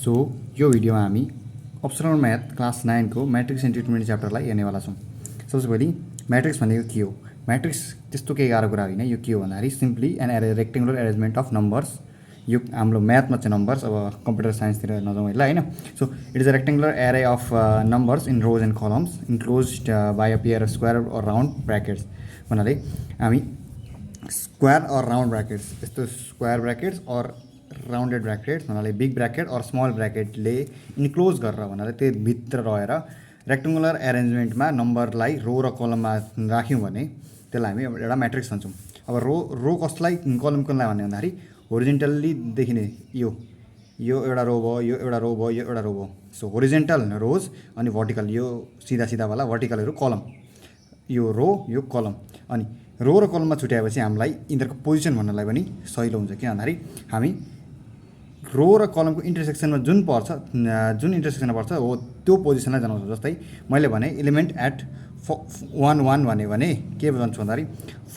So यो भिडियोमा हामी अप्सनल म्याथ क्लास 9 को म्याट्रिक्स एन्ड ट्रिटमेन्ट च्याप्टरलाई हेर्नेवाला छौँ। सबसे पहिले म्याट्रिक्स भनेको के हो? म्याट्रिक्स त्यस्तो केही गाह्रो कुरा होइन। यो के हो भन्दाखेरि simply an rectangular arrangement of numbers. यो हाम्रो म्याथमा चाहिँ नम्बर्स, अब कम्प्युटर साइन्सतिर नजाउँ है ल होइन। So it is a rectangular array of numbers in rows and columns enclosed by a pair of square or round brackets. भन्नाले हामी स्क्वायर अर राउन्ड ब्राकेट्स, यस्तो square brackets or rounded brackets भन्नाले big bracket or small ब्राकेटले enclose गरेर भन्नाले त्यो भित्र रहेर रेक्टेङ्गुलर एरेन्जमेन्टमा नम्बरलाई रो र कलममा राख्यौँ भने त्यसलाई हामी एउटा म्याट्रिक्स भन्छौँ। अब रो कसलाई कलम कसलाई भन्ने भन्दाखेरि होरिजेन्टल्ली देखिने यो एउटा रो भयो, यो एउटा रो भयो, यो एउटा रो भयो। सो होरिजेन्टल रोज अनि भर्टिकल यो सिधा सिधावाला भर्टिकलहरू कलम, यो रो यो कलम। अनि रो र कलममा छुट्याएपछि हामीलाई यिनीहरूको पोजिसन भन्नलाई पनि सजिलो हुन्छ। किन भन्दाखेरि हामी रो र कलमको इन्टरसेक्सनमा जुन इन्टरसेक्सनमा पर्छ हो त्यो पोजिसनलाई जनाउँछ। जस्तै मैले भने एलिमेन्ट एट 1 1 भने के भन्छौँ भन्दाखेरि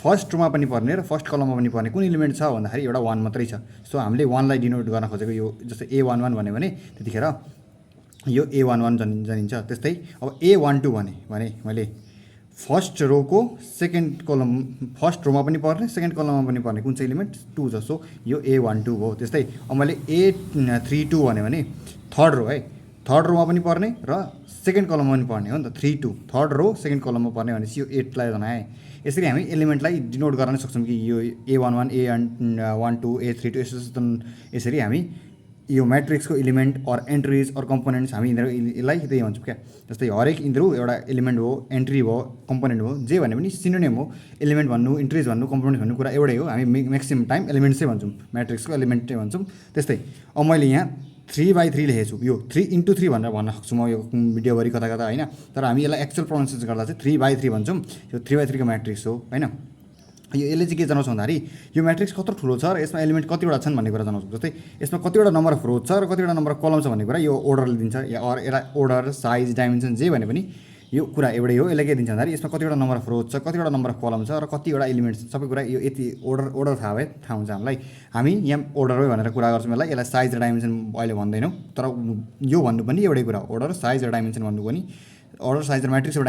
फर्स्ट रोमा पनि पर्ने र फर्स्ट कलममा पनि पर्ने कुन एलिमेन्ट छ भन्दाखेरि एउटा 1 मात्रै छ। सो हामीले 1 लाई डिनोट गर्न खोजेको यो जस्तै A11 भने त्यतिखेर यो A11 जनिन्छ। त्यस्तै अब A12 भने मैले फर्स्ट रोको सेकेन्ड कलम, फर्स्ट रोमा पनि पर्ने सेकेन्ड कलममा पनि पर्ने कुन चाहिँ एलिमेन्ट 2 छ। सो यो A12 भयो। त्यस्तै अब मैले A32 भने थर्ड रो है, थर्ड रोमा पनि पर्ने र सेकेन्ड कलममा पनि पर्ने हो नि त। 3 2 थर्ड रो सेकेन्ड कलममा पर्ने भनेपछि यो 8 लाई जनाएँ। यसरी हामी एलिमेन्टलाई डिनोट गर्न सक्छौँ कि यो A11 A12 A32 यसरी हामी यो म्याट्रिक्सको element or entries or components हामी यिनीहरूलाई त्यही भन्छौँ क्या। जस्तै हरेक यिनीहरू एउटा एलिमेन्ट हो, एन्ट्री भयो, कम्पोनेन्ट हो, जे भने पनि सिनोनिम हो। एलिमेन्ट भन्नु, इन्ट्रिज भन्नु, कम्पोनेन्ट भन्नु कुरा एउटै हो। हामी म्याक्सिमम टाइम एलिमेन्ट्सै भन्छौँ, म्याट्रिक्सको एलिमेन्टै भन्छौँ। त्यस्तै अब मैले यहाँ 3/3 लेखेको छु, यो 3 × 3 भनेर भन्न सक्छु म यो भिडियोभरि कता होइन। तर हामी यसलाई एक्चुअल प्रोनाउन्सिएसन गर्दा चाहिँ 3/3 भन्छौँ। यो 3/3 को म्याट्रिक्स हो होइन। यसले चाहिँ के जनाउँछ भन्दाखेरि यो म्याट्रिक्स कत्रो ठुलो छ र यसमा एलिमेन्ट कतिवटा छन् भन्ने कुरा जनाउँछ। जस्तै यसमा कतिवटा नम्बर अफ रोज छ र कतिवटा नम्बर अफ कलम छ भन्ने कुरा यो ओर्डरले दिन्छ। या यसलाई ओर्डर, साइज, डाइमेन्सन जे भने पनि यो कुरा एउटै हो। यसले के दिन्छ भन्दाखेरि यसमा कतिवटा नम्बर अफ रोज छ, कतिवटा नम्बर अफ कलम छ र कतिवटा एलिमेन्ट छ, सबै कुरा यो यति ओर्डर थाहा हुन्छ हामीलाई। हामी यहाँ ओर्डरै भनेर कुरा गर्छौँ यसलाई साइज र डाइमेन्सन अहिले भन्दैनौँ। तर यो भन्नु पनि एउटै कुरा हो, ओर्डर, साइज र डाइमेन्सन भन्नु पनि ओर्डर, साइज र म्याट्रिक्स र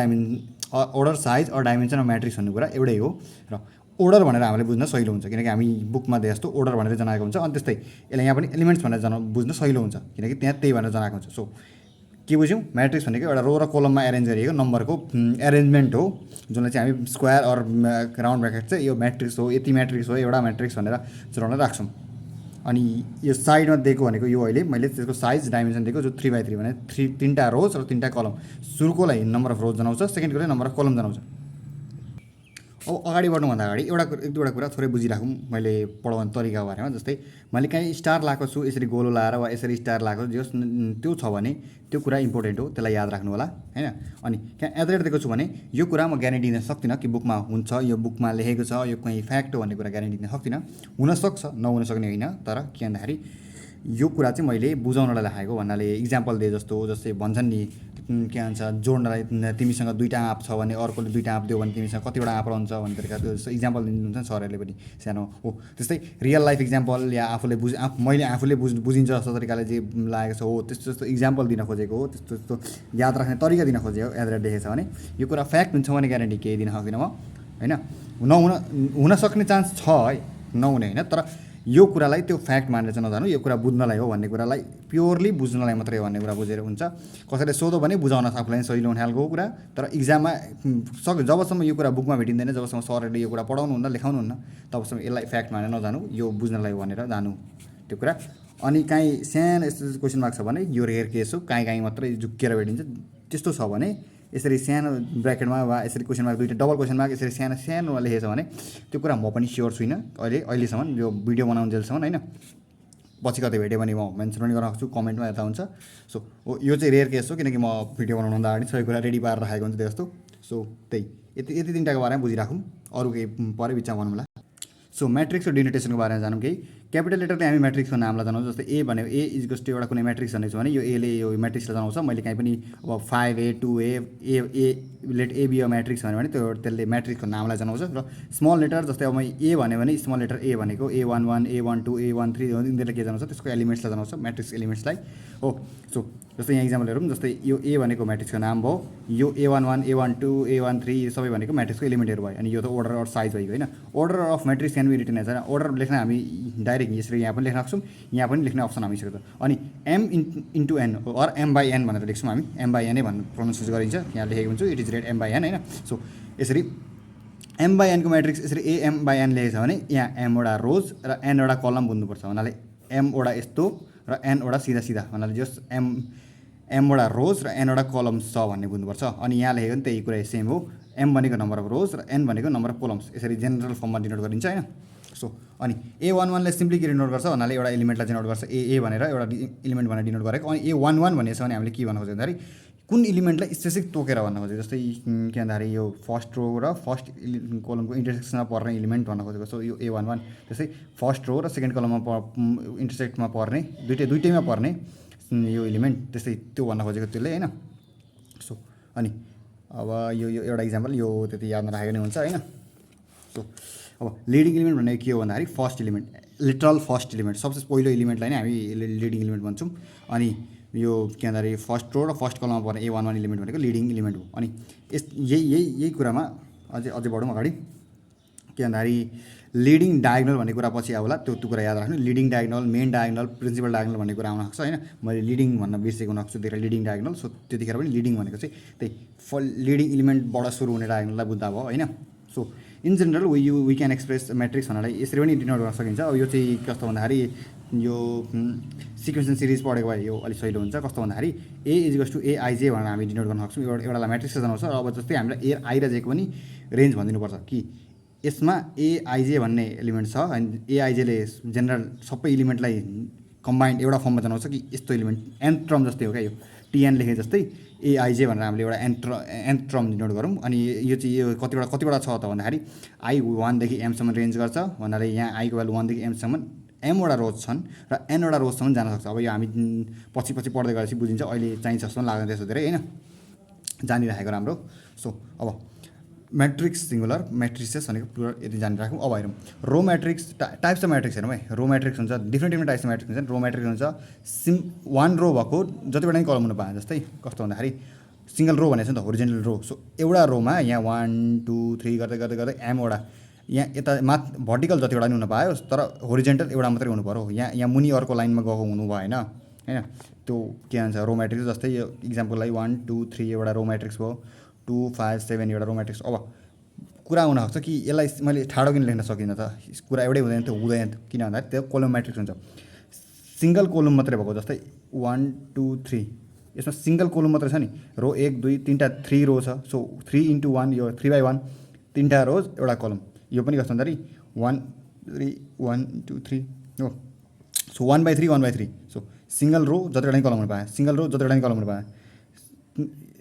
ओर्डर, साइज अर डाइमेन्सन र म्याट्रिक्स भन्ने कुरा एउटै हो। र ओर्डर भनेर हामीले बुझ्न सजिलो हुन्छ किनकि हामी बुकमा दे जस्तो ओर्डर भनेर जनाएको हुन्छ। अनि त्यस्तै यसलाई यहाँ पनि एलिमेन्ट्स भनेर बुझ्न सजिलो हुन्छ किनकि त्यहाँ त्यही भनेर जनाएको हुन्छ। सो के बुझ्यौँ? म्याट्रिक्स भनेको एउटा रो र कलममा एरेन्ज गरिएको नम्बरको एरेन्जमेन्ट हो, जुनलाई चाहिँ हामी स्क्वायर अर राउन्ड ब्राकेट चाहिँ यो म्याट्रिक्स हो, यति म्याट्रिक्स हो, एउटा म्याट्रिक्स भनेर जनाउन राख्छौँ। अनि यो साइडमा दिएको भनेको यो अहिले मैले त्यसको साइज डाइमेन्सन दिएको जो 3/3 भने 3टा रोज र 3टा कलम। सुरुकोलाई नम्बर अफ रोज जनाउँछ, सेकेन्डकोलाई नम्बर अफ कलम जनाउँछ। अब अगाडि बढ्नुभन्दा अगाडि एक दुईवटा कुरा थोरै बुझिराखौँ मैले पढाउने तरिकाको बारेमा। जस्तै मैले काहीँ स्टार लगाएको छु, यसरी गोलो लगाएर वा यसरी स्टार लगाएको जो त्यो छ भने त्यो कुरा इम्पोर्टेन्ट हो, त्यसलाई याद राख्नु होला होइन। अनि त्यहाँ एड्रेस दिएको छु भने यो कुरा म ग्यारेन्टी दिन सक्दिनँ कि बुकमा हुन्छ, यो बुकमा लेखेको छ, यो कहीँ फ्याक्ट हो भन्ने कुरा ग्यारेन्टी दिन सक्दिनँ। हुनसक्छ, नहुन सक्ने होइन। तर के भन्दाखेरि यो कुरा चाहिँ मैले बुझाउनलाई लेखाएको भन्नाले इक्जाम्पल दिए जस्तो, जस्तै भन्छन् नि के भन्छ जोड्नलाई, तिमीसँग 2टा आँप छ भने अर्कोले 2टा आँप दियो भने तिमीसँग कतिवटा आँप रहन्छ भन्ने तरिका त्यो इक्जाम्पल दिनुहुन्छ नि सरहरूले पनि सानो हो। त्यस्तै रियल लाइफ इक्जाम्पल या मैले आफूले बुझिन्छ जस्तो तरिकाले जे लागेको छ हो त्यस्तो इक्जाम्पल दिन खोजेको हो, त्यस्तो याद राख्ने तरिका दिन खोजेको एड्रेस देखेको छ भने यो कुरा फ्याक्ट हुन्छ भने ग्यारेन्टी केही दिन सक्दिनँ म होइन। हुन सक्ने चान्स छ है, नहुने होइन। तर यो कुरालाई त्यो फ्याक्ट मानेर चाहिँ नजानु, यो कुरा बुझ्नलाई हो भन्ने कुरालाई प्योरली बुझ्नलाई मात्रै भन्ने कुरा बुझेर हुन्छ। कसैले सोध्यो भने बुझाउन आफूलाई सजिलो हुने खालको कुरा। तर इक्जाममा जबसम्म यो कुरा बुकमा भेटिँदैन, जबसम्म सरहरूले यो कुरा पढाउनुहुन्न, लेखाउनुहुन्न, तबसम्म यसलाई फ्याक्ट मानेर नजानु, यो बुझ्नलाई भनेर जानु त्यो कुरा। अनि काहीँ सानो यस्तो क्वेसन मार्क छ भने यो रेयर केस हो, काहीँ मात्रै झुक्किएर भेटिन्छ। त्यस्तो छ भने यसरी सानो ब्र्याकेटमा वा यसरी क्वेसन मार्क 2टा डबल क्वेसन मार्क यसरी सानो लेखेको छ भने त्यो कुरा म पनि स्योर छुइनँ अहिलेसम्म यो भिडियो बनाउन्जेलसम्म होइन। पछि कतै भेट्यो भने म मेन्सन पनि गर्न सक्छु, कमेन्टमा यता हुन्छ। सो यो चाहिँ रेयर केस हो किनकि म भिडियो बनाउनुभन्दा अगाडि सबै कुरा रेडी पारेर राखेको हुन्छ त्यस्तो। सो त्यही यति 3टाको बारेमा बुझिराखौँ, अरू केही परे बिचमा भनौँला। सो म्याट्रिक्स र डिनोटेसनको बारेमा जानौँ केही। क्यापिटल लेटरले हामी म्याट्रिक्सको नामलाई जनाउँछ। जस्तै ए भन्यो ए इजकल्स टु एउटा कुनै म्याट्रिक्स भनेको छ भने यो एले यो म्याट्रिक्सलाई जनाउँछ। मैले काहीँ पनि अब 5A 2A A let A be a matrix भन्यो भने त्यसले म्याट्रिक्सको नामलाई जनाउँछ। र स्मल लेटर जस्तै अब म ए भन्यो भने स्मल लेटर ए भनेको A11 A12 A13 यिनीहरूले के जनाउँछ त्यसको एलिमेन्ट्सलाई जनाउँछ, म्याट्रिक्स एलिमेन्ट्सलाई हो। सो जस्तै यहाँ इक्जाम्पल हेरौँ। जस्तै यो ए भनेको म्याट्रिक्सको नाम भयो, यो A11 A12 A13 सबै भनेको म्याट्रिक्सको एलिमेन्टहरू भयो। अनि यो त अर्डर अर साइज भयो होइन। Order of matrix can be written as order लेख्न हामी डाइरेक्ट यसरी यहाँ पनि लेख्न सक्छौँ, यहाँ पनि लेख्ने अप्सन हामीसँग छ। अनि M into N or M/N भनेर लेख्छौँ हामी, M/N भनेर प्रोनाउन्स गरिन्छ। यहाँ लेखेको हुन्छ इट इज रेड M/N होइन। सो यसरी M/N को म्याट्रिक्स यसरी AM/N लेखेको छ भने यहाँ M वटा रोज र N वटा कलम बुझ्नुपर्छ। भन्नाले M वटा यस्तो र N वटा सिधा सिधा, भन्नाले जस M वटा रोज र N वटा कलम्स छ भन्ने बुझ्नुपर्छ। अनि यहाँ लेखेको पनि त्यही कुरा सेम हो, M भनेको नम्बर अफ रोज र N भनेको नम्बर अफ कलम्स, यसरी जेनरल फर्ममा डिनोट गरिन्छ होइन। सो अनि A11 लाई सिम्पली के डिनोट गर्छ भन्नाले एउटा एलिमेन्टलाई डिनोट गर्छ ए भनेर एउटा एलिमेन्ट भनेर डिनोट गरेको। अनि A11 भनेको छ भने हामीले के भन्न खोजेको भन्दाखेरि कुन एलिमेन्टलाई स्पेसिफिक तोकेर भन्न खोजेको। जस्तै के भन्दाखेरि यो फर्स्ट रो र फर्स्ट कोलमको इन्टरसेक्सनमा पर्ने एलिमेन्ट भन्न खोजेको। सो यो A11 जस्तै फर्स्ट रो र सेकेन्ड कोलममा इन्टरसेक्टमा पर्ने दुइटैमा पर्ने यो एलिमेन्ट, त्यस्तै त्यो भन्न खोजेको त्यसले होइन। सो अनि अब यो एउटा इक्जाम्पल, यो त्यति याद नराखेको नै हुन्छ होइन। सो अब लिडिङ एलिमेन्ट भनेको के हो भन्दाखेरि first element, literal first element, सबसे पहिलो एलिमेन्टलाई नै हामी लिडिङ एलिमेन्ट भन्छौँ। अनि यो के भन्दाखेरि फर्स्ट रो र फर्स्ट कलममा पर्ने A11 एलिमेन्ट भनेको लिडिङ एलिमेन्ट हो। अनि यही कुरामा अझै बढौँ अगाडि। के भन्दाखेरि लिडिङ डायगनल भन्ने कुरा पछि आउला, त्यो कुरा याद राख्नु। Leading diagonal, main diagonal, principal diagonal भन्ने कुरा आउन सक्छ होइन। मैले लिडिङ भन्न बिर्सेको हुनसक्छु त्यतिखेर लिडिङ डायगनल। सो त्यतिखेर पनि लिडिङ भनेको चाहिँ त्यही लिडिङ एलिमेन्टबाट सुरु हुने डायगनललाई बुझ्दा भयो होइन। So in general we can express matrix भन्नाले यसरी पनि डिनोट गर्न सकिन्छ। अब यो चाहिँ कस्तो भन्दाखेरि यो सिक्वेन्सन सिरिज पढेको भए यो अलिक सहिलो हुन्छ। कस्तो भन्दाखेरि A इजकल्स टु AIJ भनेर हामी डिनोट गर्न सक्छौँ। एउटालाई म्याट्रिक्स जनाउँछ। अब जस्तै हामीलाई I र J को पनि रेन्ज भनिदिनुपर्छ कि यसमा AIJ भन्ने एलिमेन्ट छ अनि AIJ ले जेनरल सबै एलिमेन्टलाई कम्बाइन्ड एउटा फर्ममा जनाउँछ कि यस्तो एलिमेन्ट nth टर्म जस्तै हो क्या, यो TN लेखे जस्तै AIJ भनेर हामीले एउटा nth टर्म डिनोट गरौँ। अनि यो चाहिँ यो कतिवटा छ त भन्दाखेरि I 1 देखि M सम्म रेन्ज गर्छ। भन्नाले यहाँ I को भ्यालु 1 देखि M सम्म M वटा रोज छन् र N वटा रोजसम्म जान सक्छ। अब यो हामी पछि पढ्दै गएपछि बुझिन्छ, अहिले चाहिन्छ जस्तो लाग्दैन त्यसो धेरै होइन, जानिराखेको राम्रो। सो अब म्याट्रिक्स सिङ्गुलर, म्याट्रिसेस भनेको प्लुरल, यति जानिराखौँ। अब हेरौँ रो म्याट्रिक्स, टाइप्स अफ म्याट्रिक्स हेरौँ है। रो म्याट्रिक्स हुन्छ डिफ्रेन्ट टाइप्स अफ म्याट्रिक्स हुन्छ। रो म्याट्रिक्स हुन्छ वान रो भएको जतिवटा नि कलम हुनु पायो। जस्तै कस्तो भन्दाखेरि सिङ्गल रो भनेको छ नि त, होरिजेन्टल रो। सो एउटा रोमा यहाँ 1 2 3 गर्दै M वटा, यहाँ यता भर्टिकल जतिवटा नि हुन पायो, तर होरिजेन्टल एउटा मात्रै हुनु पऱ्यो। यहाँ मुनि अर्को लाइनमा गएको हुनु भएन होइन। त्यो के भन्छ रो म्याट्रिक्स। जस्तै यो इक्जाम्पललाई 1 2 3 एउटा रो म्याट्रिक्स भयो, 2 5 7 एउटा रो म्याट्रिक्स। अब कुरा हुनसक्छ कि यसलाई मैले ठाडो किन लेख्न सकिनँ त, कुरा एउटै हुँदैन त्यो हुँदैन किन भन्दाखेरि त्यो कोलम म्याट्रिक्स हुन्छ। सिङ्गल कोलम मात्रै भएको जस्तै 1 2 3 यसमा सिङ्गल कोलम मात्रै छ नि, रो 1 2 3टा 3 रो छ। सो 3 × 1 यो 3/1 3टा रोज एउटा कलम। यो पनि कस्तो भन्दाखेरि 1 3 1 2 3 हो। सो 1/3 1/3। सो सिङ्गल रो जतिवटा नि कलम हुनु पायो, सिङ्गल रो जतिवटा नि कलम हुनु पायो,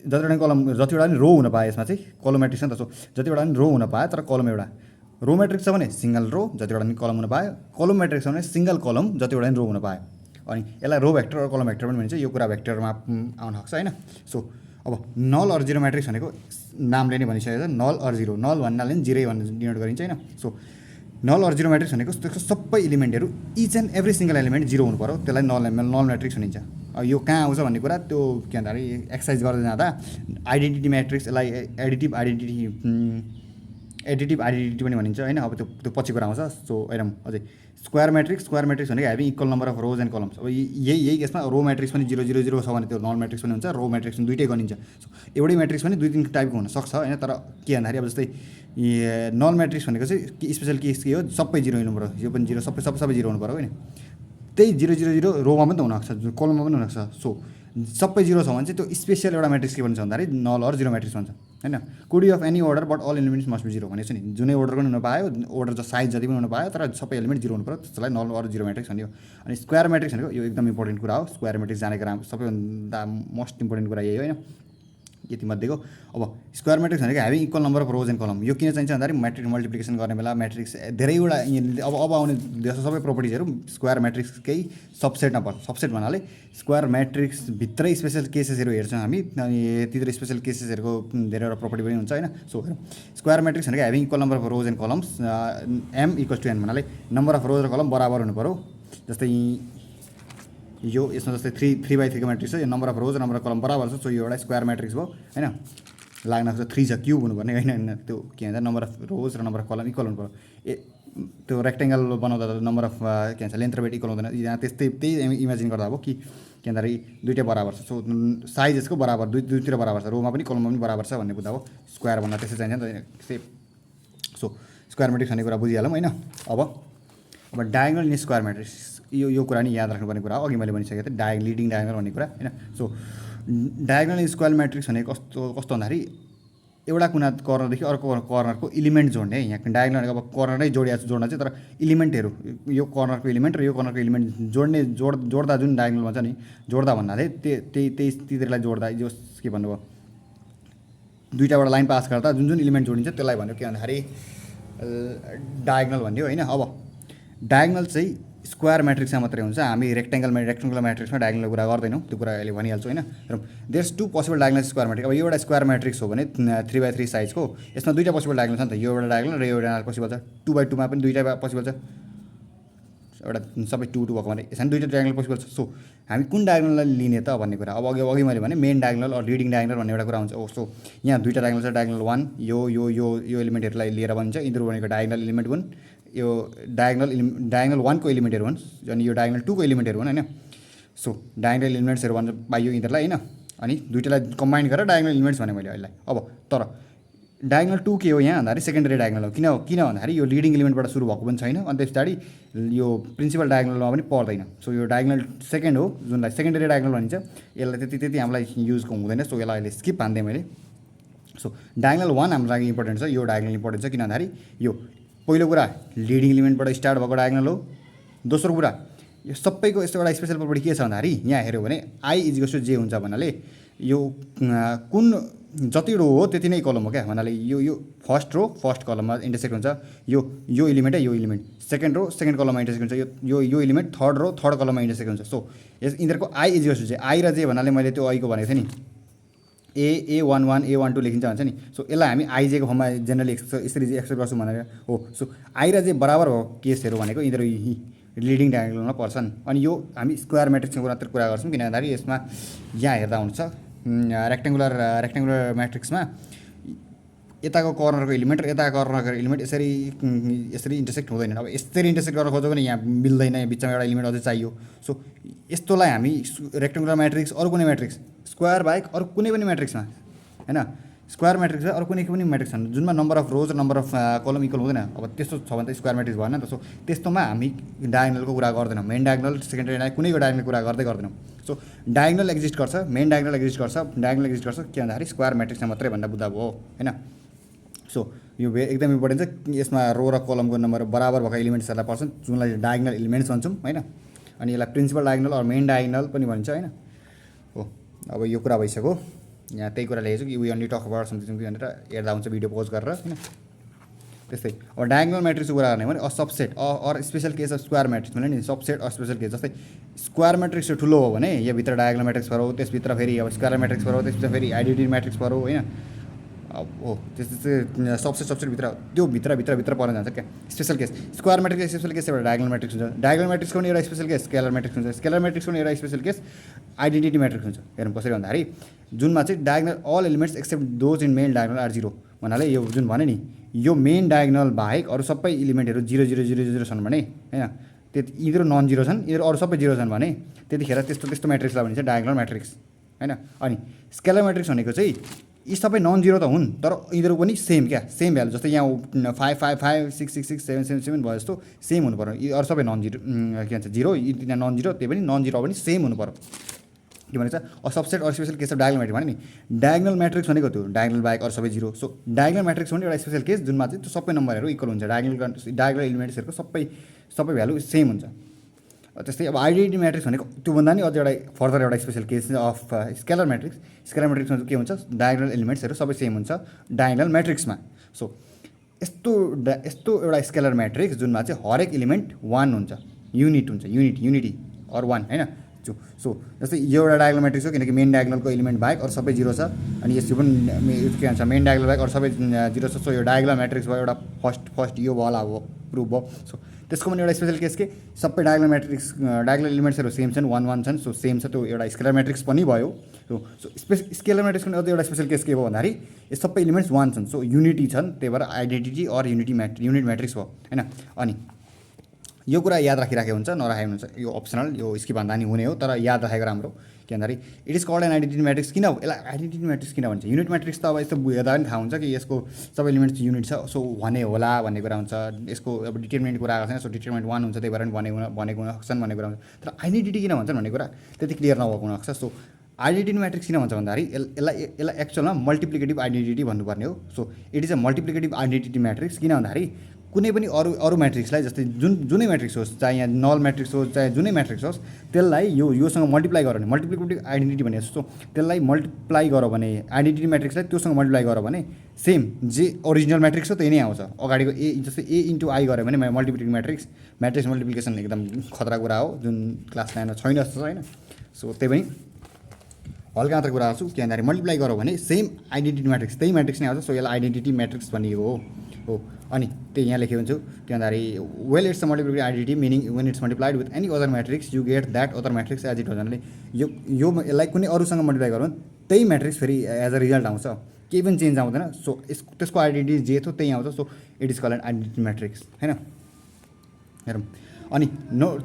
जतिवटा नि रो हुन पायो। यसमा चाहिँ कलम म्याट्रिक्स छ नि त। सो जतिवटा नि रो हुन पायो तर कलम एउटा। रो म्याट्रिक्स छ भने सिङ्गल रो जतिवटा नि कलम हुन पायो, कलम म्याट्रिक्स छ भने सिङ्गल कलम जतिवटा नि रो हुन पायो। अनि यसलाई रो भेक्टर र कलम भेक्टर पनि भनिन्छ। यो कुरा भेक्टरमा आउन सक्छ होइन। सो अब नल अर जिरो म्याट्रिक्स भनेको नामले नै भनिसकेको छ, नल अर जिरो। नल भन्नाले नि जिरै भनेर डिनोट गरिन्छ होइन। So null or zero matrix भनेको त्यसको सबै एलिमेन्टहरू each and every single element zero हुनु पऱ्यो, त्यसलाई नल म्याट्रिक्स भनिन्छ। अब यो कहाँ आउँछ भन्ने कुरा त्यो के भन्दाखेरि एक्सर्साइज गर्दै जाँदा आइडेन्टिटी म्याट्रिक्स, यसलाई एडिटिभ आइडेन्टिटी पनि भनिन्छ होइन। अब त्यो पछि कुरा आउँछ। सो हेरौँ अझै स्क्वायर म्याट्रिक्स भनेको having equal number of rows and columns. अब यही केसमा रो म्याट्रिक्स पनि 0 0 0 छ भने त्यो नल म्याट्रिक्स पनि हुन्छ, रो म्याट्रिक्स पनि दुइटै गनिन्छ। सो एउटै म्याट्रिक्स पनि 2-3 टाइपको हुनसक्छ होइन। तर के भन्दाखेरि अब जस्तै नल म्याट्रिक्स भनेको चाहिँ स्पेसल केस के हो, सबै जिरो हुनु पऱ्यो, यो पनि जिरो, सबै जिरो हुनु पऱ्यो होइन। त्यही 0 0 0 रोमा पनि त हुनसक्छ, कलममा पनि हुनसक्छ। सो सबै जिरो छ भने चाहिँ त्यो स्पेसल एउटा म्याट्रिक्स के भन्छ भन्दाखेरि नल अर जिरो म्याट्रिक्स भन्छ होइन। Could be of any order but all elements must be zero भनेको छ नि, जुनै अर्डर पनि हुन पायो, अर्डर साइज जति पनि हुन पायो, तर सबै एलिमेन्ट जिरो हुनु पऱ्यो, त्यसलाई नल अर जिरो म्याट्रिक्स भन्यो। अनि स्क्वायर म्याट्रिक्स भनेको यो एकदम इम्पोर्टेन्ट कुरा हो। स्क्वायर म्याट्रिक्स जानेको सबैभन्दा मोस्ट इम्पोर्टेन्ट कुरा यही होइन। यति मध्येको। अब स्क्वायर म्याट्रिक्स भनेको having equal number of rows and column. यो किन चाहिन्छ भन्दाखेरि म्याट्रिक्स मल्टिप्लिकेसन गर्ने बेला म्याट्रिक्स धेरैवटा अब आउने सबै प्रोपर्टिजहरू स्क्वायर म्याट्रिक्सकै सबसेटमा पर्छ। सबसेट भन्नाले स्क्वायर म्याट्रिक्सभित्रै स्पेसल केसेसहरू हेर्छौँ हामी, अनि त्यतिर स्पेसल केसेसहरूको धेरैवटा प्रोपर्टी पनि हुन्छ होइन। सो स्क्वायर म्याट्रिक्स भनेको having equal number of rows and columns M equals to N भन्नाले नम्बर अफ रोज र कलम बराबर हुनु पऱ्यो। जस्तै यो यसमा जस्तै 3/3 को म्याट्रिक्स छ, यो नम्बर अफ रोज र नम्बर अफ कलम बराबर छ। सो यो एउटा स्क्वायर म्याट्रिक्स भयो होइन। लाग्न सक्छ 3 छ क्युब हुनुपर्ने होइन, त्यो के भन्छ नम्बर अफ रोज र नम्बर अफ कलम इक्वल हुनु पऱ्यो। त्यो रेक्टेङ्गल बनाउँदा त नम्बर अफ के भन्छ लेन्थ र वेट इक्वल हुँदैन। यहाँ त्यही इमेजिन गर्दा अब कि के भन्दाखेरि दुइटै बराबर छ। सो साइज यसको बराबर दुईतिर बराबर छ, रोमा पनि कलममा पनि बराबर छ भन्ने बुझ्दा हो। स्क्वायर भन्दा त्यसै चाहिन्छ नि त। सो स्क्वायर म्याट्रिक्स भन्ने कुरा बुझिहालौँ होइन। अब डायगोनल इन स्क्वायर म्याट्रिक्स यो कुरा नि याद राख्नुपर्ने कुरा हो। अघि मैले भनिसकेको थिएँ लिडिङ डायगोनल भन्ने कुरा होइन। So diagonal in square matrix भनेको कस्तो भन्दाखेरि एउटा कुना कर्नरदेखि अर्को कर्नरको इलिमेन्ट जोड्ने। यहाँ डायगोनल भनेको अब कर्नरै जोड्न चाहिँ, तर इलिमेन्टहरू यो कर्नरको इलिमेन्ट र यो कर्नरको इलिमेन्ट जोड्दा जुन डायगोनल भन्छ नि, जोड्दा भन्नाले त्यतिलाई जोड्दा जो के भन्नुभयो दुईवटाबाट लाइन पास गर्दा जुन इलिमेन्ट जोडिन्छ त्यसलाई भन्यो के भन्दाखेरि डायगोनल भन्यो होइन। अब डायगोनल चाहिँ स्क्वायर म्याट्रिक्समा मात्रै हुन्छ। हामी रेक्टेङ्गुलर म्याट्रिक्समा डायगोनल कुरा गर्दैनौँ, त्यो कुरा अहिले भनिहाल्छु होइन। र there's 2 possible diagonal square matrix. अब यो एउटा स्क्वायर म्याट्रिक्स हो भने 3/3 साइजको, यसमा दुईवटा पोसिबल डायगोनल छ नि त, यो एउटा डायगोनल र यो एउटा पोसिबल छ। 2/2 मा पनि दुईवटा पोसिबल छ, एउटा सबै 2 भएको भने यसमा दुईवटा डायगोनल पोसिबल छ। सो हामी कुन डायगोनललाई लिने त भन्ने कुरा। अब अघि मैले भने main diagonal or leading diagonal भन्ने एउटा कुरा हुन्छ। सो यहाँ दुईवटा डायगोनल छ, डायगोनल 1 यो एलिमेन्टहरूलाई लिएर बनिन्छ। यिनीहरू भनेको डायगोनल एलिमेन्ट 1, यो डायगोनल 1 को एलिमेन्टहरू हुन्, अनि यो डायगोनल 2 को एलिमेन्टहरू हुन् होइन। सो डायगोनल एलिमेन्ट्सहरू भन्छ पाइयो यिनीहरूलाई होइन। अनि दुईवटालाई कम्बाइन गरेर डायगोनल एलिमेन्ट्स भने मैले अहिले। अब तर डायगोनल 2 के हो यहाँ भन्दाखेरि सेकेन्डरी डायगोनल हो। किन भन्दाखेरि यो लिडिङ एलिमेन्टबाट सुरु भएको पनि छैन, अनि त्यस पछाडि यो प्रिन्सिपल डायगोनलमा पनि पर्दैन। सो यो डायगोनल सेकेन्ड हो, जुनलाई सेकेन्डरी डायगोनल भनिन्छ। यसलाई त्यति हामीलाई युजको हुँदैन। सो यसलाई अहिले स्किप हान्दै मैले। सो डायगोनल 1 हाम्रो लागि इम्पोर्टेन्ट छ, यो डायगोनल इम्पोर्टेन्ट छ। किन भन्दाखेरि यो पहिलो कुरा लिडिङ एलिमेन्टबाट स्टार्ट भएको डायगोनल हो। दोस्रो कुरा यो सबैको यस्तो एउटा स्पेसल प्रोपर्टी के छ भन्दाखेरि यहाँ हेऱ्यो भने आई इजिकल्स टु जे हुन्छ भन्नाले यो कुन जति रो हो त्यति नै कलम हो क्या भन्नाले यो फर्स्ट रो फर्स्ट कलममा इन्टरसेक्ट हुन्छ। यो एलिमेन्ट यो एलिमेन्ट सेकेन्ड रो सेकेन्ड कलममा इन्टरसेक्ट हुन्छ। यो एलिमेन्ट थर्ड रो थर्ड कलममा इन्टरसेक्ट हुन्छ। सो यिनीहरूको i equals to j, i र जे भन्नाले मैले त्यो अघिको भनेको थिएँ नि, A11 A12 लेखिन्छ भन्छ नि। सो यसलाई हामी आइजेको फर्ममा जेनरली यसरी एक्सप्रेस गर्छौँ भनेर हो। सो आई र जे बराबर हो केसहरू भनेको यिनीहरू लिडिङ डायगोनलमा पर्छन्। अनि यो हामी स्क्वायर म्याट्रिक्सको कुरा गर्छौँ, किन भन्दाखेरि यसमा यहाँ हेर्दा हुन्छ रेक्टेङ्गुलर म्याट्रिक्समा यताको कर्नरको एलिमेन्ट र यताको कर्नरको एलिमेन्ट यसरी इन्टरसेक्ट हुँदैन। अब यसरी इन्टरसेक्ट गर्न खोज्यो भने यहाँ मिल्दैन, बिचमा एउटा एलिमेन्ट अझै चाहियो। सो यस्तोलाई हामी रेक्टेङ्गुलर म्याट्रिक्स अरू कुनै म्याट्रिक्स स्क्वायर बाहेक अरू कुनै पनि म्याट्रिक्समा होइन, स्क्वायर म्याट्रिक्स अरू कुनै पनि म्याट्रिक्स छन् जुनमा नम्बर अफ रोज र नम्बर अफ कलम इक्वल हुँदैन। अब त्यस्तो छ भने त स्क्वायर म्याट्रिक्स भएन त। सो त्यस्तोमा हामी डायगोनलको कुरा गर्दैनौँ, मेन डायगोनल सेकेन्डरी डायगोनल कुनैको डायगोनलको कुरा गर्दैनौँ। सो डायगोनल एक्जिस्ट गर्छ, मेन डायगोनल एक्जिस्ट गर्छ, डायगोनल एक्जिस्ट गर्छ के भन्दाखेरि स्क्वायर म्याट्रिक्समा मात्रै भन्दा बुझ्दा भयो होइन। सो यो एकदम इम्पोर्टेन्ट छ। यसमा रो र कलमको नम्बर बराबर भएको एलिमेन्ट्सहरूलाई पर्छन्, जुनलाई डायगोनल एलिमेन्ट्स भन्छौँ होइन। अनि यसलाई principal diagonal or main diagonal पनि भनिन्छ होइन। हो अब यो कुरा भइसक्यो, यहाँ त्यही कुरा लेखेको छु कि we only talk about something भनेर हेर्दा हुन्छ भिडियो पोज गरेर होइन। त्यस्तै अब डायगोनल म्याट्रिक्सको कुरा गर्ने भने subset or special case of square matrix भने नि सबसेट अर स्पेसल केस। जस्तै स्क्वायर म्याट्रिक्स ठुलो हो भने यो भित्र डायगोनल म्याट्रिक्स पऱ्यो, त्यसभित्र फेरि अब स्क्वायर म्याट्रिक्स पऱ्यो, त्यसभित्र फेरि आइडेन्टिटी म्याट्रिक्स पऱ्यो होइन। अब हो त्यस्तो सबसेटभित्र त्यो भित्र पर्न जान्छ क्या। Special case square matrix special case एउटा डायगोनल म्याट्रिक्स हुन्छ। डायगोनल म्याट्रिक्सको पनि एउटा स्पेसल केस स्केलर म्याट्रिक्स हुन्छ। स्केलर म्याट्रिक्सको पनि एउटा स्पेसल केस आइडेन्टिटी म्याट्रिक्स हुन्छ। हेर्नु कसरी भन्दाखेरि जुनमा चाहिँ diagonal all elements except those in main diagonal are 0 भन्नाले यो जुन भने नि यो मेन डायगोनल बाहेक अरू सबै एलिमेन्टहरू 0 0 0 0 छन् भने होइन, यिनीहरू नन जिरो छन्, यिनीहरू अरू सबै 0 छन् भने त्यतिखेर त्यस्तो म्याट्रिक्सलाई भनिन्छ डायगोनल म्याट्रिक्स होइन। अनि स्केलर म्याट्रिक्स भनेको चाहिँ यी सबै नन जिरो त हुन् तर यिनीहरू पनि सेम क्या, सेम भ्यालु। जस्तै यहाँ 5 5 5 6 6 6 7 7 7 भयो जस्तो सेम हुनु पऱ्यो। यी अरू सबै नन जिरो के भन्छ जिरो, यी तिनीहरू नन जिरो, त्यही पनि नन जिरो पनि सेम हुनु पऱ्यो। के भन्छ subset or special case of diagonal matrix भने नि डायगोनल म्याट्रिक्स भनेको त्यो डायगोनल बाहेक अरू सबै जिरो। सो डायगोनल म्याट्रिक्स पनि एउटा स्पेसल केस जुनमा चाहिँ त्यो सबै नम्बरहरू इक्वल हुन्छ, डायगोनल एलिमेन्ट्सहरूको सबै भ्यालु सेम हुन्छ। त्यस्तै अब आइडेन्टिटी म्याट्रिक्स भनेको त्योभन्दा नि अझ एउटा फर्दर एउटा special case of scalar matrix. Scalar म्याट्रिक्समा के हुन्छ, डायगोनल एलिमेन्ट्सहरू सबै सेम हुन्छ डायगोनल म्याट्रिक्समा। सो यस्तो एउटा स्केलर म्याट्रिक्स जुनमा चाहिँ हरेक एलिमेन्ट 1 हुन्छ, युनिट हुन्छ, युनिटी अर 1 होइन। सो जस्तै यो एउटा डायगोनल म्याट्रिक्स हो किनकि मेन डायगोनलको एलिमेन्ट बाहेक अरू सबै 0 छ, अनि यसको पनि के भन्छ मेन डायगोनल बाहेक अरू सबै 0 छ। सो यो डायगोनल म्याट्रिक्स भयो एउटा फर्स्ट यो वाला हो प्रुफ भयो। सो त्यसको पनि एउटा स्पेसल केस के सबै डायगोनल म्याट्रिक्स डायगोनल एलिमेन्ट्सहरू सेम छन्, 1 छन्, सो सेम छ, त्यो एउटा स्केलर म्याट्रिक्स पनि भयो। सो स्केलर म्याट्रिक्स पनि अझै एउटा स्पेसल केस के भयो भन्दाखेरि यो सबै एलिमेन्ट्स 1 छन्, सो युनिटी छन्, त्यही भएर आइडेन्टिटी अर युनिट म्याट्रिक्स भयो होइन। अनि यो कुरा याद राखिराखेको हुन्छ, नराखेको हुन्छ, यो अप्सनल, यो स्किप भन्दा नि हुने हो, तर याद राखेको राम्रो। के भन्दाखेरि it is called an identity matrix. किन यसलाई आइडेन्टिटी म्याट्रिक्स किन भन्छ? युनिट म्याट्रिक्स त अब यस्तो हेर्दा पनि थाहा हुन्छ कि यसको सबै एलिमेन्ट्स युनिट छ, सो भने होला भन्ने कुरा हुन्छ। यसको अब डिटर्मिनेन्ट कुरा आएको छैन, सो डिटर्मिनेन्ट 1 हुन्छ, त्यही भएर पनि भनेको हुनसक्छन् भन्ने कुरा हुन्छ। तर आइडेन्टिटी किन भन्छन् भन्ने कुरा त्यति क्लियर नभएको हुनसक्छ। सो आइडेन्टिटी म्याट्रिक्स किन भन्छ भन्दाखेरि यसलाई एक्चुअलमा मल्टिप्लिकेटिभ आइडेन्टिटी भन्नुपर्ने हो। So it is a multiplicative identity matrix. किन भन्दाखेरि कुनै पनि अरू म्याट्रिक्सलाई, जस्तै जुनै म्याट्रिक्स होस्, चाहे यहाँ नल म्याट्रिक्स होस्, चाहे जुनै म्याट्रिक्स होस्, त्यसलाई योसँग मल्टिप्लाई गऱ्यो भने मल्टिप्लिकेटिभ आइडेन्टिटी भने जस्तो त्यसलाई मल्टिप्लाई गऱ्यो भने आइडेन्टिटी म्याट्रिक्सलाई त्योसँग मल्टिप्लाई गऱ्यो भने सेम जे ओरिजिनल म्याट्रिक्स हो त्यही नै आउँछ। अगाडिको जस्तै A इन्टु I गऱ्यो भने मल्टिप्लिकेटिभ म्याट्रिक्स मल्टिप्लिकेसन एकदम खतरा कुरा हो, जुन क्लास 9 मा छैन जस्तो होइन। सो त्यही पनि हल्का मात्र कुरा गर्छु, के भन्दाखेरि मल्टिप्लाई गऱ्यो भने सेम आइडेन्टिटी म्याट्रिक्स त्यही म्याट्रिक्स नै आउँछ। सो यसलाई आइडेन्टिटी म्याट्रिक्स भनिएको हो। अनि त्यही यहाँ लेखेको हुन्छु, के भन्दाखेरि well it's a multiplicative identity meaning when it's multiplied with any other matrix you get that other matrix as it हो। भन्नाले यसलाई कुनै अरूसँग मल्टिप्लाई गऱ्यो भने त्यही म्याट्रिक्स फेरि एज अ रिजल्ट आउँछ, केही पनि चेन्ज आउँदैन। सो त्यसको आइडेन्टिटी जे थियो त्यही आउँछ। So it is called an identity matrix होइन। हेरौँ, अनि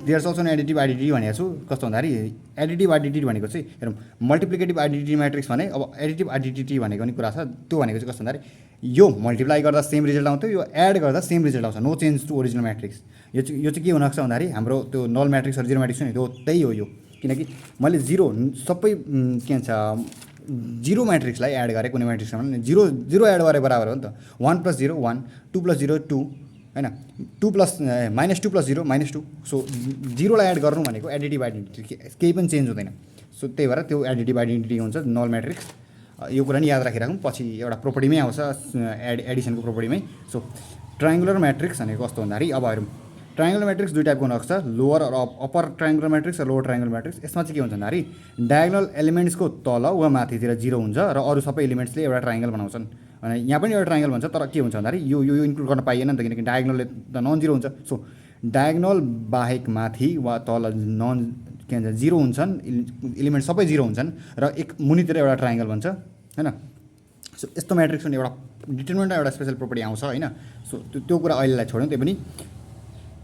देयर्स अल्सो एडिटिभ आइडेन्टिटी भनेको छु। कस्तो भन्दाखेरि एडिटिभ आइडेन्टिटी भनेको चाहिँ हेरौँ, मल्टिप्लिकेटिभ आइडेन्टिटी म्याट्रिक्स भने अब एडिटिभ आइडेन्टिटी भनेको पनि कुरा छ। त्यो भनेको चाहिँ कस्तो भन्दाखेरि यो मल्टिप्लाई गर्दा सेम रिजल्ट आउँथ्यो, यो एड गर्दा सेम रिजल्ट आउँछ, no change to original matrix. यो चाहिँ के हुनसक्छ भन्दाखेरि हाम्रो त्यो नल म्याट्रिक्स र जिरो म्याट्रिक्स नि त्यो त्यही हो यो। किनकि मैले सबै के भन्छ जिरो म्याट्रिक्सलाई एड गरेँ कुनै म्याट्रिक्समा भने जिरो एड गरे बराबर हो नि त। 1 + 0 1, 2 + 0 2 होइन, -2 + 0 -2। सो जिरोलाई एड गर्नु भनेको एडिटिभ आइडेन्टिटी, केही पनि चेन्ज हुँदैन। सो त्यही भएर त्यो एडिटिभ आइडेन्टिटी हुन्छ नल म्याट्रिक्स। यो कुरा नि याद राखिराखौँ, पछि एउटा प्रोपर्टीमै आउँछ एडिसनको प्रोपर्टीमै। सो ट्रायङ्गुलर म्याट्रिक्स भनेको कस्तो भन्दाखेरि अब हेरौँ, ट्रायङ्गुलर म्याट्रिक्स दुई टाइपको हुनसक्छ, लोवर र अप्पर ट्रायङ्गुलर म्याट्रिक्स र लोवर ट्रायङ्गुलर म्याट्रिक्स। यसमा चाहिँ के हुन्छ भन्दाखेरि डायगोनल एलिमेन्ट्सको तल वा माथितिर 0 हुन्छ र अरू सबै एलिमेन्ट्सले एउटा ट्रायङ्गल बनाउँछन्। अनि यहाँ पनि एउटा ट्रायङ्गल भन्छ, तर के हुन्छ भन्दाखेरि यो इन्क्लुड गर्न पाइएन नि त, किनकि डायगोनलले त नन जिरो हुन्छ। सो डायगोनल बाहेक माथि वा तल के भन्छ 0 हुन्छन्, एलिमेन्ट सबै 0 हुन्छन् र एक मुनितिर एउटा ट्रायङ्गल भन्छ होइन। सो यस्तो म्याट्रिक्स पनि एउटा डिटर्मिनेन्ट एउटा स्पेसल प्रोपर्टी आउँछ होइन। सो त्यो कुरा अहिलेलाई छोड्यौँ। त्यही पनि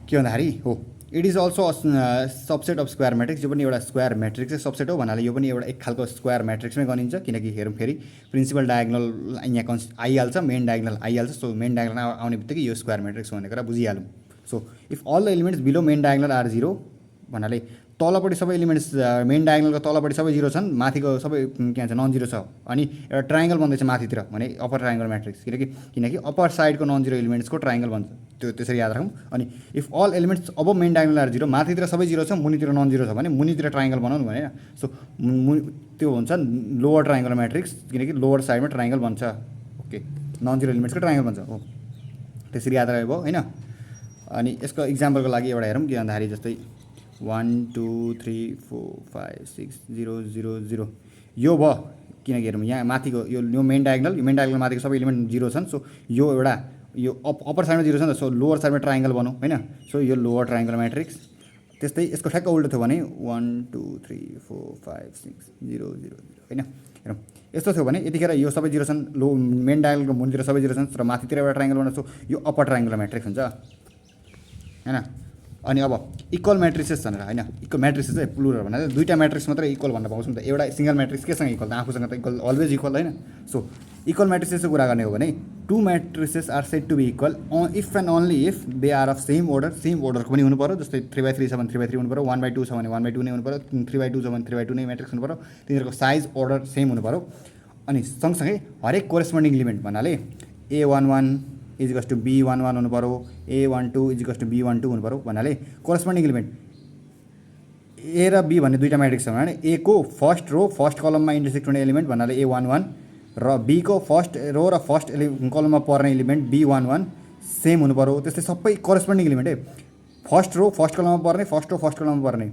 के भन्दाखेरि हो it is also subset of square matrix. यो पनि एउटा स्क्वायर म्याट्रिक्सै सबसेट हो भन्नाले यो पनि एउटा एक खालको स्क्वायर म्याट्रिक्समै गनिन्छ। किनकि हेरौँ फेरि प्रिन्सिपल डायगोनल यहाँ आइहाल्छ, मेन डायगोनल आइहाल्छ। सो मेन डायगोनल आउने बित्तिकै यो स्क्वायर म्याट्रिक्स हो भन्ने कुरा बुझिहालौँ। So if all the elements below main diagonal are 0 भन्नाले तलपट्टि सबै एलिमेन्ट्स मेन डायगोनलको तलपट्टि सबै 0 छन्, माथिको सबै के भन्छ नन जिरो छ, अनि एउटा ट्रायङ्गल बन्दैछ माथितिर भने अप्पर ट्रायङ्गल म्याट्रिक्स। किनकि अप्पर साइडको नन जिरो एलिमेन्ट्सको ट्रायङ्गल बन्छ, त्यो त्यसरी याद राखौँ। अनि इफ अल एलिमेन्ट्स अब मेन डायगोनल आर 0, माथितिर सबै 0 छ, मुनितिर नन जिरो छ भने मुनितिर ट्रायङ्गल बनाउनु भने सो त्यो हुन्छ लोवर ट्रायङ्गल म्याट्रिक्स, किनकि लोवर साइडमा ट्रायङ्गल बन्छ। ओके, नन जिरो एलिमेन्ट्सको ट्रायङ्गल बन्छ हो, त्यसरी याद राखेको भयो होइन। अनि यसको इक्जाम्पलको लागि एउटा हेरौँ, के भन्दाखेरि जस्तै 1 2 3 4 5 6 0 0 0 यो भयो। किनकि हेरौँ यहाँ माथिको यो मेन डायगोनल माथिको सबै एलिमेन्ट 0 छन्। सो यो एउटा यो अप्पर साइडमा 0 छ नि त, सो लोवर साइडमा ट्रायङ्गल बनाऊ होइन। सो यो लोवर ट्रायङ्गल म्याट्रिक्स। त्यस्तै यसको ठ्याक्क उल्टो थियो भने 1 2 3 4 5 6 0 0 0 होइन। हेरौँ यस्तो थियो भने यतिखेर यो सबै 0 छन्, मेन डायगोनलको मुनितिर सबै 0 छन् र माथितिर एउटा ट्रायङ्गल बनाउँछ, यो अप्पर ट्रायङ्गल म्याट्रिक्स हुन्छ होइन। अनि अब इक्वल म्याट्रिसेस भनेर होइन, इक्वल म्याट्रिसेस चाहिँ प्लुरल भन्नाले दुईवटा म्याट्रिक्स मात्रै इक्वल भन्न पाउँछौँ नि त। एउटा सिङ्गल म्याट्रिक्स केसँग इक्वल त आफूसँग त इक्वल अलवेज इक्वल होइन। सो इक्वल म्याट्रिसेसको कुरा गर्ने हो भने two matrices are said to be equal if and only if they are of same orderको पनि हुनु पऱ्यो। जस्तै 3/3 छ भने 3/3 हुनु पऱ्यो, 1/2 छ भने 1/2 नै हुनु पऱ्यो, 3/2 छ भने 3/2 नै म्याट्रिक्स हुनु पऱ्यो। तिनीहरूको साइज अर्डर सेम हुनु पऱ्यो। अनि सँगसँगै हरेक कोरेस्पोन्डिङ एलिमेन्ट भन्नाले A11 इजिकल्स टु B11 हुनु पऱ्यो, A12 इजिकल्स टु B12 हुनु पऱ्यो। भन्नाले कोरेस्पोन्डिङ एलिमेन्ट ए र बी भन्ने दुईवटा म्याट्रिक्स छ भने ए को फर्स्ट रो फर्स्ट कलममा इन्टरसेक्ट हुने एलिमेन्ट भन्नाले A11 र बी को फर्स्ट रो र फर्स्ट कलममा पर्ने एलिमेन्ट B11 सेम हुनु पर्यो। त्यस्तै सबै corresponding element first row first कलममा पर्ने फर्स्ट रो फर्स्ट कलममा पर्ने